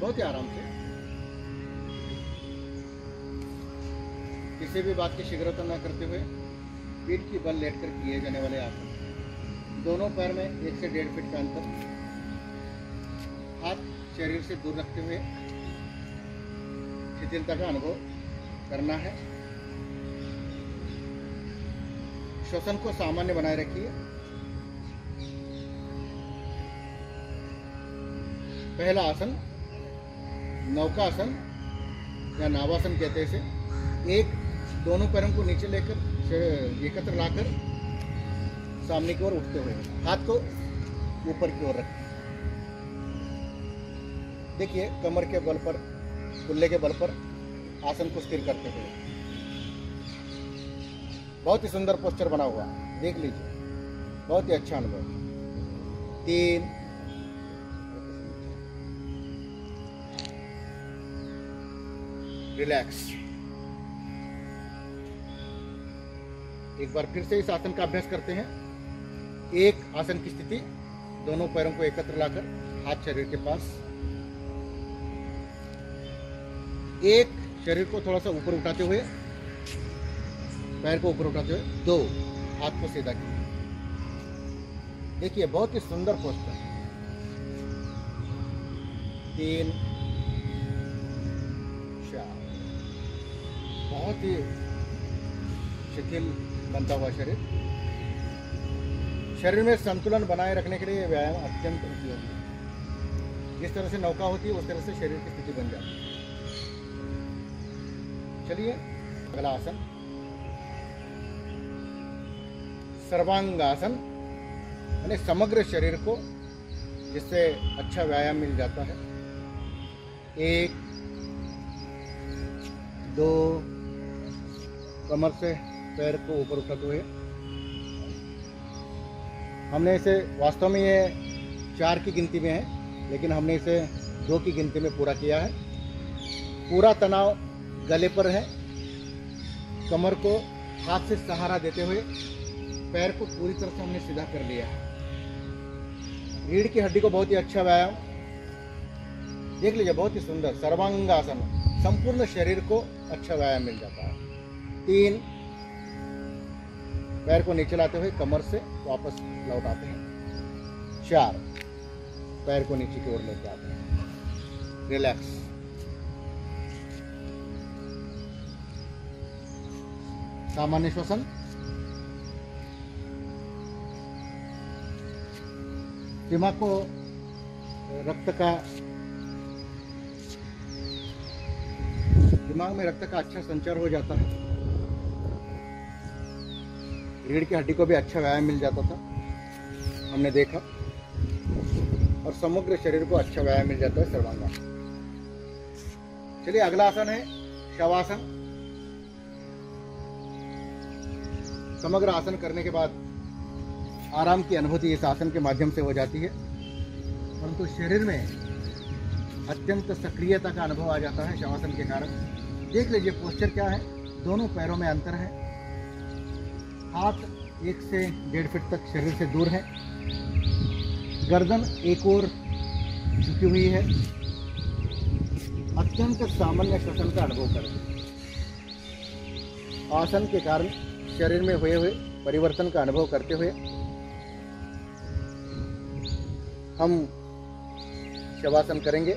बहुत ही आराम से। किसी भी बात की शीघ्रता न करते हुए पीठ की बल लेटकर किए जाने वाले आसन। दोनों पैर में 1 से 1.5 फीट का अंतर। हाथ शरीर से दूर रखते हुए शिथिलता का अनुभव करना है। श्वसन को सामान्य बनाए रखिए। पहला आसन नौकासन या नावासन कहते हैं इसे। एक, दोनों पैरों को नीचे लेकर एकत्र लाकर सामने की ओर उठते हुए हाथ को ऊपर की ओर रखें। देखिए कमर के बल पर, कुल्ले के बल पर आसन को स्थिर करते हुए बहुत ही सुंदर पोस्चर बना हुआ, देख लीजिए, बहुत ही अच्छा अनुभव। 3, रिलैक्स। एक बार फिर से इस आसन का अभ्यास करते हैं। एक, आसन की स्थिति, दोनों पैरों को एकत्र लाकर हाथ शरीर के पास। एक, शरीर को थोड़ा सा ऊपर उठाते हुए, पैर को ऊपर उठाते हुए। 2, हाथ को सीधा किया। देखिए बहुत ही सुंदर पोस्टर। 3, 4, बहुत ही शिथिल बनता हुआ शरीर। शरीर में संतुलन बनाए रखने के लिए व्यायाम अत्यंत उपयोगी है। जिस तरह से नौका होती है उस तरह से शरीर की स्थिति बन जाती है। चलिए अगला आसन सर्वांगासन, यानी समग्र शरीर को जिससे अच्छा व्यायाम मिल जाता है। 1, 2, कमर से पैर को ऊपर उठाते हुए। हमने इसे वास्तव में ये 4 की गिनती में है, लेकिन हमने इसे 2 की गिनती में पूरा किया है। पूरा तनाव गले पर है। कमर को हाथ से सहारा देते हुए पैर को पूरी तरह से हमने सीधा कर लिया है। रीढ़ की हड्डी को बहुत ही अच्छा व्यायाम, देख लीजिए, बहुत ही सुंदर सर्वांगासन, संपूर्ण शरीर को अच्छा व्यायाम मिल जाता है। 3, पैर को नीचे लाते हुए कमर से वापस लौटाते हैं। 4, पैर को नीचे की ओर लेके आते हैं। रिलैक्स। सामान्य श्वसन। दिमाग को दिमाग में रक्त का अच्छा संचार हो जाता है। रीढ़ की हड्डी को भी अच्छा व्यायाम मिल जाता था, हमने देखा, और समग्र शरीर को अच्छा व्यायाम मिल जाता है सर्वांगासन। चलिए अगला आसन है शवासन। समग्र आसन करने के बाद आराम की अनुभूति इस आसन के माध्यम से हो जाती है, परंतु शरीर में अत्यंत सक्रियता का अनुभव आ जाता है शवासन के कारण। देख लीजिए पोस्चर क्या है। दोनों पैरों में अंतर है। हाथ 1 से 1.5 फीट तक शरीर से दूर है। गर्दन एक ओर झुकी हुई है। अत्यंत सामान्य श्वसन का अनुभव करें। आसन के कारण शरीर में हुए परिवर्तन का अनुभव करते हुए हम शवासन करेंगे।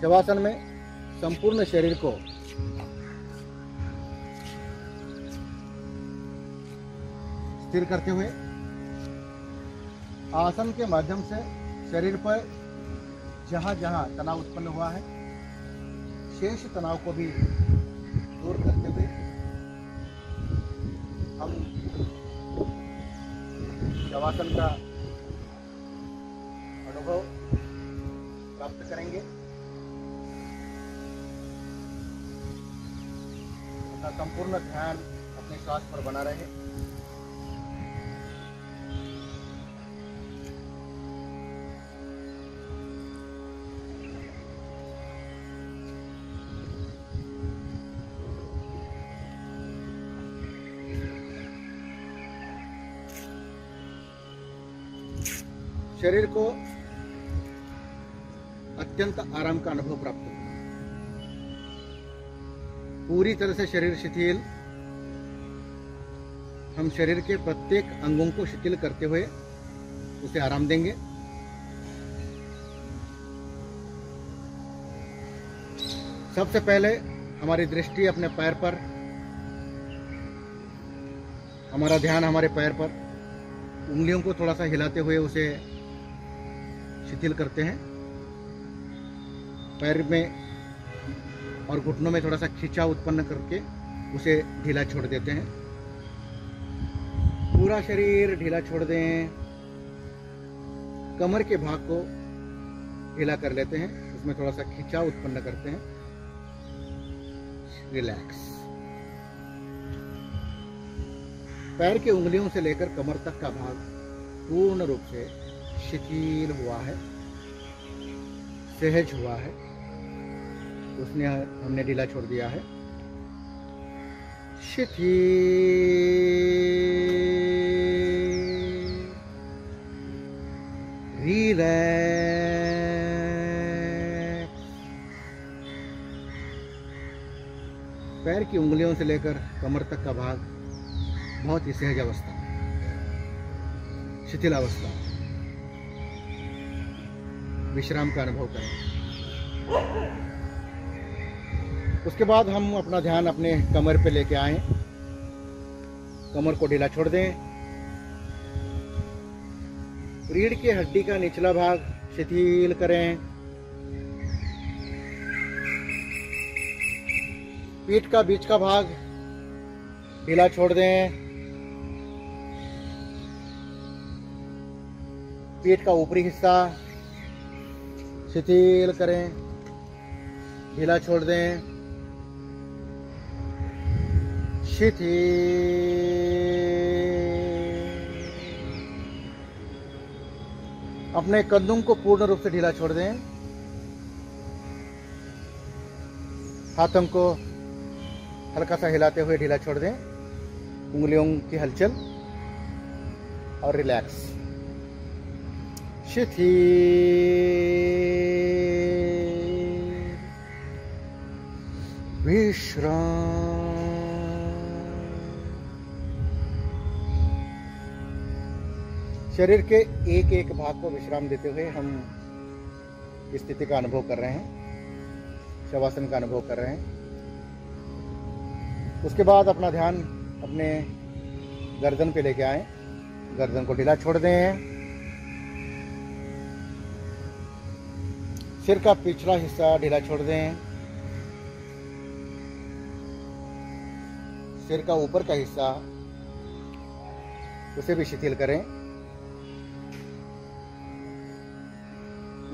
शवासन में संपूर्ण शरीर को स्थिर करते हुए आसन के माध्यम से शरीर पर जहां जहां तनाव उत्पन्न हुआ है शेष तनाव को भी दूर करते हुए हम शवासन का अनुभव प्राप्त करेंगे। अपना संपूर्ण ध्यान अपने श्वास पर बना रहे। शरीर को अत्यंत आराम का अनुभव प्राप्त होगा। पूरी तरह से शरीर शिथिल। हम शरीर के प्रत्येक अंगों को शिथिल करते हुए उसे आराम देंगे। सबसे पहले हमारी दृष्टि अपने पैर पर, हमारा ध्यान हमारे पैर पर, उंगलियों को थोड़ा सा हिलाते हुए उसे शिथिल करते हैं। पैर में और घुटनों में थोड़ा सा खिंचाव उत्पन्न करके उसे ढीला छोड़ देते हैं। पूरा शरीर ढीला छोड़ दें। कमर के भाग को ढीला कर लेते हैं, उसमें थोड़ा सा खिंचाव उत्पन्न करते हैं। रिलैक्स। पैर की उंगलियों से लेकर कमर तक का भाग पूर्ण रूप से शिथिल हुआ है, सहज हुआ है, उसने हमने ढीला छोड़ दिया है। शिथिल, रिलैक्स। पैर की उंगलियों से लेकर कमर तक का भाग बहुत ही सहज अवस्था, शिथिल अवस्था, विश्राम का अनुभव करें। उसके बाद हम अपना ध्यान अपने कमर पे लेके आए। कमर को ढीला छोड़ दें। रीढ़ की हड्डी का निचला भाग शिथिल करें। पीठ का बीच का भाग ढीला छोड़ दें। पीठ का ऊपरी हिस्सा शिथिल करें, ढीला छोड़ दें। शिथिल। अपने कंधों को पूर्ण रूप से ढीला छोड़ दें। हाथों को हल्का सा हिलाते हुए ढीला छोड़ दें। उंगलियों की हलचल और रिलैक्स। शिथिल, विश्राम। शरीर के एक एक भाग को विश्राम देते हुए हम इस स्थिति का अनुभव कर रहे हैं, शवासन का अनुभव कर रहे हैं। उसके बाद अपना ध्यान अपने गर्दन पे लेके आए। गर्दन को ढीला छोड़ दें। सिर का पिछला हिस्सा ढीला छोड़ दें। सिर का ऊपर का हिस्सा उसे भी शिथिल करें।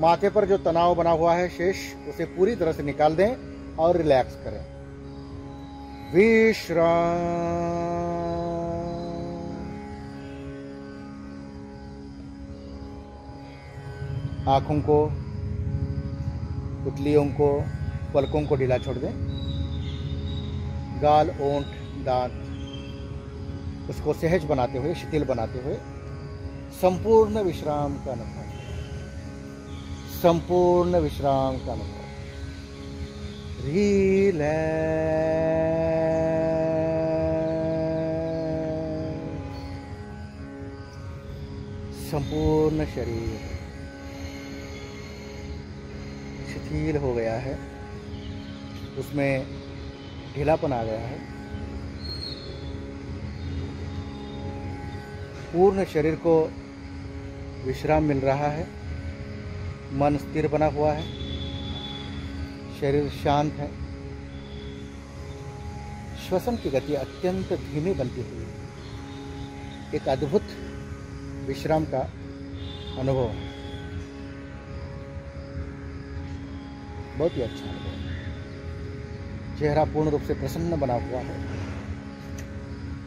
माथे पर जो तनाव बना हुआ है शेष उसे पूरी तरह से निकाल दें और रिलैक्स करें। विश्राम। आंखों को, पुतलियों को, पलकों को ढीला छोड़ दें। गाल, ओंठ, दांत उसको सहज बनाते हुए, शिथिल बनाते हुए संपूर्ण विश्राम का अनुभव, संपूर्ण विश्राम का अनुभव। रिलैक्स। संपूर्ण शरीर शिथिल हो गया है, उसमें ढीलापन आ गया है। पूर्ण शरीर को विश्राम मिल रहा है, मन स्थिर बना हुआ है, शरीर शांत है, श्वसन की गति अत्यंत धीमी बनती हुई एक अद्भुत विश्राम का अनुभव है। बहुत ही अच्छा अनुभव है। चेहरा पूर्ण रूप से प्रसन्न बना हुआ है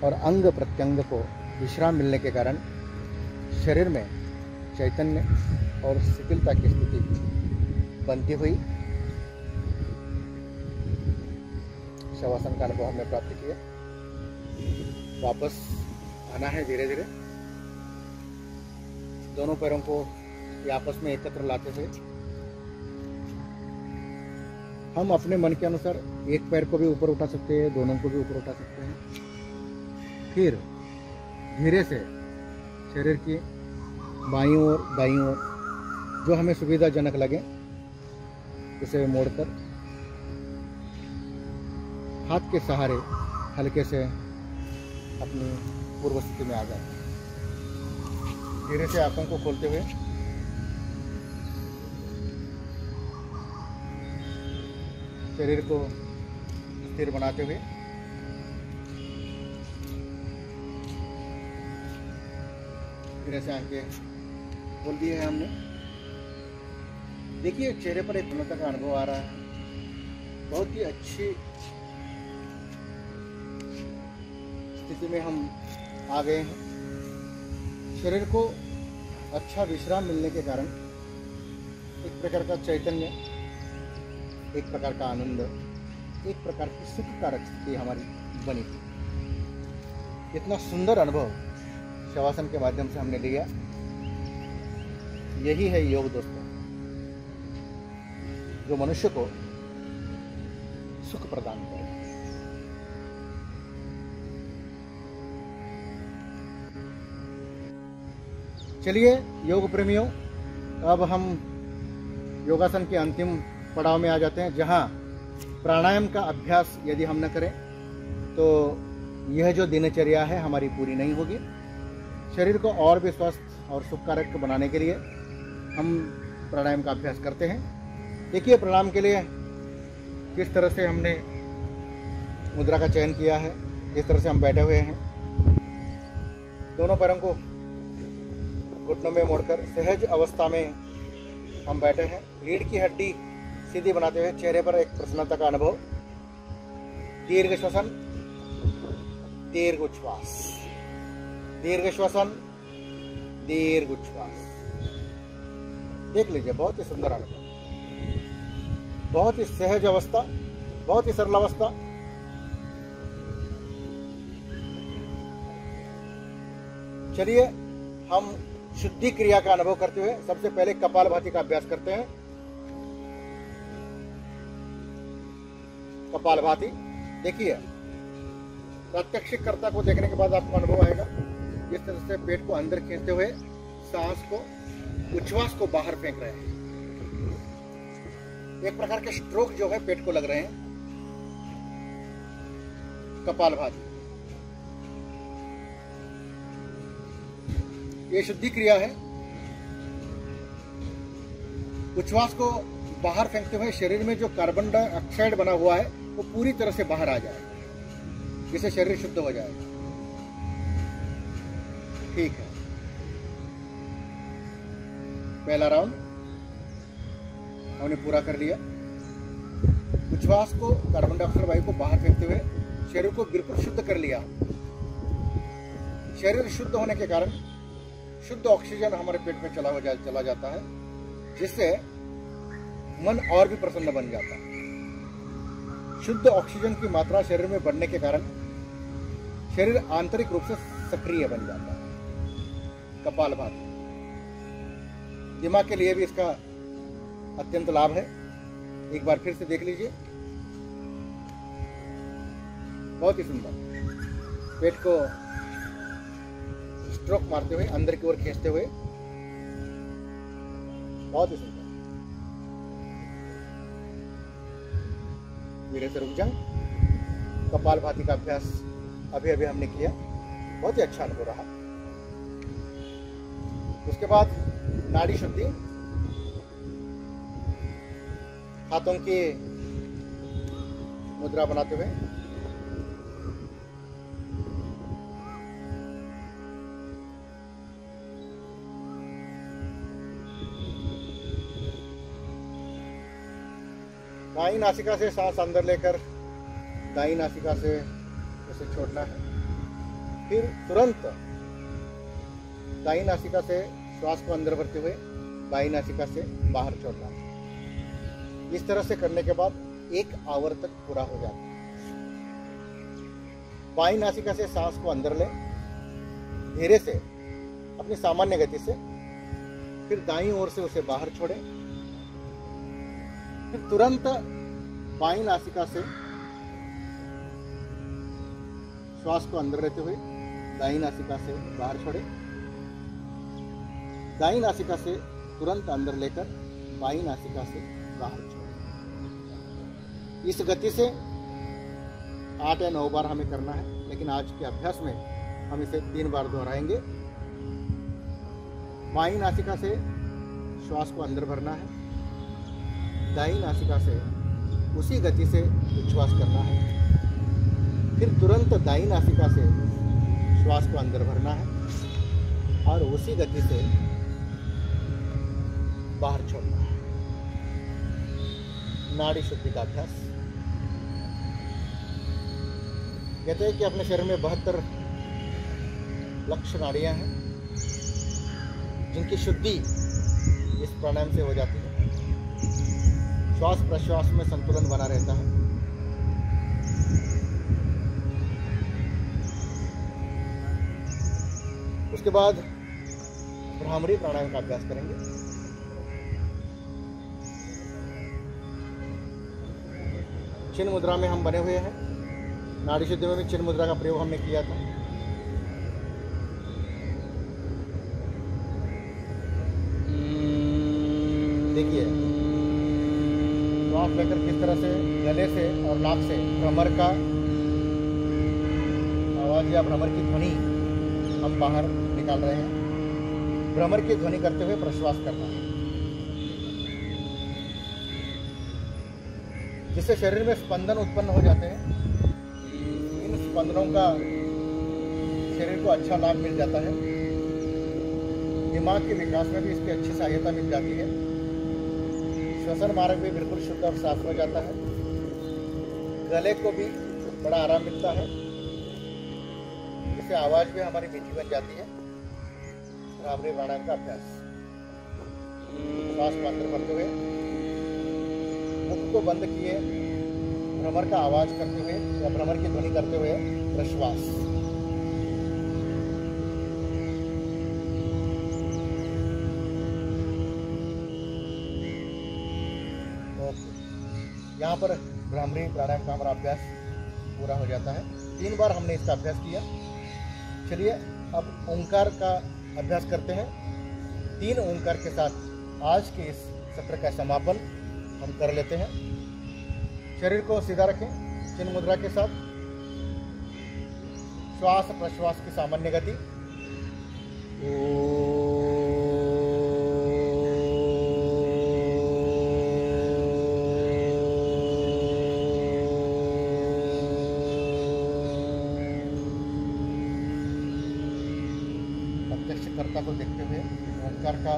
और अंग प्रत्यंग को विश्राम मिलने के कारण शरीर में चैतन्य और शिथिलता की स्थिति बनती हुई शवासन का अनुभव हमने प्राप्त किया। वापस आना है धीरे धीरे, दोनों पैरों को आपस में एकत्र लाते हुए हम अपने मन के अनुसार एक पैर को भी ऊपर उठा सकते हैं, दोनों को भी ऊपर उठा सकते हैं। फिर धीरे से शरीर की बाईं ओर दाईं ओर जो हमें सुविधाजनक लगे उसे मोड़कर हाथ के सहारे हल्के से अपनी पूर्व स्थिति में आ जाते हैं। धीरे से आंखों को खोलते हुए शरीर को स्थिर बनाते हुए धीरे से आंखें खोल दी है हमने। देखिए चेहरे पर एक पूर्णता का अनुभव आ रहा है। बहुत ही अच्छी स्थिति में हम आ गए हैं। शरीर को अच्छा विश्राम मिलने के कारण एक प्रकार का चैतन्य, एक प्रकार का आनंद, एक प्रकार की सुखकारक स्थिति हमारी बनी थी। इतना सुंदर अनुभव शवासन के माध्यम से हमने लिया। यही है योग दोस्तों, जो मनुष्य को सुख प्रदान करे। चलिए योग प्रेमियों, अब हम योगासन के अंतिम पड़ाव में आ जाते हैं, जहां प्राणायाम का अभ्यास यदि हम न करें तो यह जो दिनचर्या है हमारी पूरी नहीं होगी। शरीर को और भी स्वस्थ और सुखकारक बनाने के लिए हम प्राणायाम का अभ्यास करते हैं। देखिए प्राणायाम के लिए किस तरह से हमने मुद्रा का चयन किया है, किस तरह से हम बैठे हुए हैं। दोनों पैरों को घुटनों में मोड़कर सहज अवस्था में हम बैठे हैं। रीढ़ की हड्डी सीधी बनाते हुए चेहरे पर एक प्रसन्नता का अनुभव। दीर्घ श्वसन, दीर्घ उच्छ्वास, दीर्घ श्वसन, दीर्घ उच्छ्वास। देख लीजिए, बहुत ही सुंदर अनुभव, बहुत ही सहज अवस्था, बहुत ही सरल अवस्था। चलिए हम शुद्धि क्रिया का अनुभव करते हुए सबसे पहले कपालभाति का अभ्यास करते हैं। कपालभाति देखिए, प्रात्यक्षिककर्ता को देखने के बाद आपको अनुभव आएगा। जिस तरह से पेट को अंदर खींचते हुए सांस को, उच्छ्वास को बाहर फेंक रहे हैं। एक प्रकार के स्ट्रोक जो है पेट को लग रहे हैं। कपालभाति ये शुद्धि क्रिया है। उच्छ्वास को बाहर फेंकते हुए शरीर में जो कार्बन डाइऑक्साइड बना हुआ है वो पूरी तरह से बाहर आ जाएगा, जिससे शरीर शुद्ध हो जाएगा। ठीक है, पहला राउंड हमने पूरा कर लिया। उच्छ्वास को, कार्बन डाइऑक्साइड वायु को बाहर फेंकते हुए शरीर को बिल्कुल शुद्ध कर लिया। शरीर शुद्ध होने के कारण शुद्ध ऑक्सीजन हमारे पेट में चला जाता है, जिससे मन और भी प्रसन्न बन जाता है। शुद्ध ऑक्सीजन की मात्रा शरीर में बढ़ने के कारण शरीर आंतरिक रूप से सक्रिय बन जाता है। कपालभाति दिमाग के लिए भी इसका अत्यंत लाभ है। एक बार फिर से देख लीजिए, बहुत ही सुंदर। पेट को स्ट्रोक मारते हुए अंदर की ओर खींचते हुए बहुत ही सुंदर। धीरे से रुक जाए। कपाल भाती का अभ्यास अभी अभी हमने किया, बहुत ही अच्छा अनुभव रहा। उसके बाद नाड़ी शुद्धि, हाथों की मुद्रा बनाते हुए दाईं नासिका से सांस अंदर लेकर दाईं नासिका से उसे छोड़ना है। फिर तुरंत दाईं नासिका से श्वास को अंदर भरते हुए बाईं नासिका से बाहर छोड़ना है। इस तरह से करने के बाद एक आवर्तक पूरा हो जाता है। बाईं नासिका से सांस को अंदर लें, धीरे से अपनी सामान्य गति से, फिर दाईं ओर से उसे बाहर छोड़ें। फिर तुरंत बाईं नासिका से श्वास को अंदर लेते हुए दाईं नासिका से बाहर छोड़ें। दाईं नासिका से तुरंत अंदर लेकर बाईं नासिका से बाहर छोड़ें। इस गति से 8 या 9 बार हमें करना है, लेकिन आज के अभ्यास में हम इसे 3 बार दोहराएंगे। बाईं नासिका से श्वास को अंदर भरना है, दाईं नासिका से उसी गति से उच्छ्वास करना है, फिर तुरंत दाईं नासिका से श्वास को अंदर भरना है और उसी गति से बाहर छोड़ना है। नाड़ी शुद्धि का अभ्यास। कहते हैं कि अपने शरीर में 72 लक्ष नाड़ियां हैं, जिनकी शुद्धि इस प्राणायाम से हो जाती है। श्वास प्रश्वास में संतुलन बना रहता है। उसके बाद भ्रामरी प्राणायाम का अभ्यास करेंगे। चिन्ह मुद्रा में हम बने हुए हैं। नाड़ी शुद्धि में भी चिन्ह मुद्रा का प्रयोग हमने किया था। देखिए, श्वास लेकर किस तरह से गले से और नाक से भ्रमर का आवाज या भ्रमर की ध्वनि हम बाहर निकाल रहे हैं। भ्रमर की ध्वनि करते हुए प्रश्वास करना है, जिससे शरीर में स्पंदन उत्पन्न हो जाते हैं। इन स्पंदनों का शरीर को अच्छा लाभ मिल जाता है। दिमाग के विकास में भी इसकी अच्छी सहायता मिल जाती है। श्वसन मार्ग भी बिल्कुल शुद्ध और साफ हो जाता है। गले को भी बड़ा आराम मिलता है। इससे आवाज भी हमारी मीठी बन जाती है। भ्रामरी प्राणायाम का अभ्यास। श्वास को अंदर भरते हुए मुख को बंद किए भ्रमर का आवाज करते हुए या भ्रमर की ध्वनि करते हुए प्रश्वास। यहाँ पर भ्रामरी प्राणायाम का हमारा अभ्यास पूरा हो जाता है। 3 बार हमने इसका अभ्यास किया। चलिए अब ओंकार का अभ्यास करते हैं। 3 ओंकार के साथ आज के इस सत्र का समापन हम कर लेते हैं। शरीर को सीधा रखें, चिन्ह मुद्रा के साथ। श्वास प्रश्वास की सामान्य गति। प्रत्यक्षकर्ता को देखते हुए ओंकार का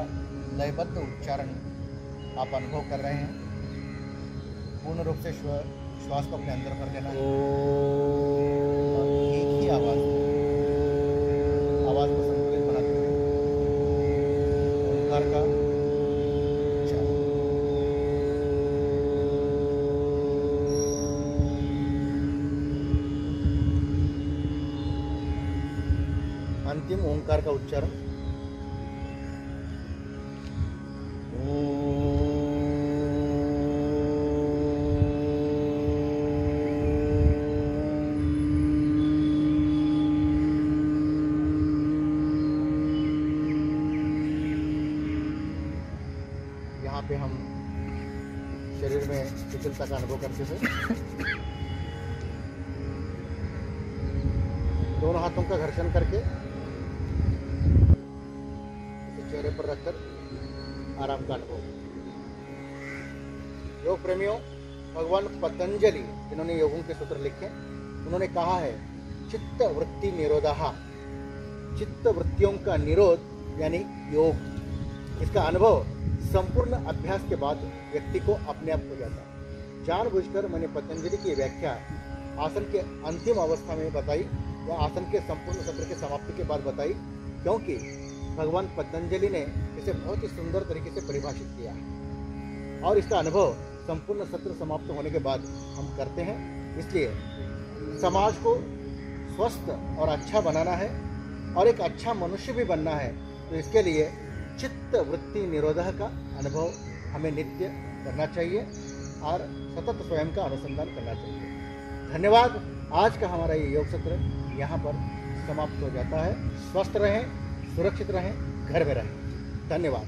लयबद्ध उच्चारण आप अनुभव कर रहे हैं। पूर्ण रूप से श्वास को अपने अंदर भर लेना है और एक ही आवाज को संतुलित बनाते हुए ओंकार का उच्चारण। अंतिम ओंकार का उच्चारण। शिथिलता का अनुभव करते हुए दोनों हाथों का घर्षण करके इसे चेहरे पर रखकर आराम का अनुभव। योग प्रेमियों, भगवान पतंजलि जिन्होंने योगों के सूत्र लिखे, उन्होंने कहा है चित्त वृत्ति निरोधः, चित्त वृत्तियों का निरोध यानी योग। इसका अनुभव संपूर्ण अभ्यास के बाद व्यक्ति को अपने आप हो जाता है। जानबूझकर मैंने पतंजलि की व्याख्या आसन के अंतिम अवस्था में बताई या आसन के संपूर्ण सत्र के समाप्ति के बाद बताई, क्योंकि भगवान पतंजलि ने इसे बहुत ही सुंदर तरीके से परिभाषित किया है और इसका अनुभव संपूर्ण सत्र समाप्त होने के बाद हम करते हैं। इसलिए समाज को स्वस्थ और अच्छा बनाना है और एक अच्छा मनुष्य भी बनना है, तो इसके लिए चित्त वृत्ति निरोधः का अनुभव हमें नित्य करना चाहिए और सतत स्वयं का अनुसंधान करना चाहिए। धन्यवाद। आज का हमारा ये योग सत्र यहाँ पर समाप्त हो जाता है। स्वस्थ रहें, सुरक्षित रहें, घर में रहें। धन्यवाद।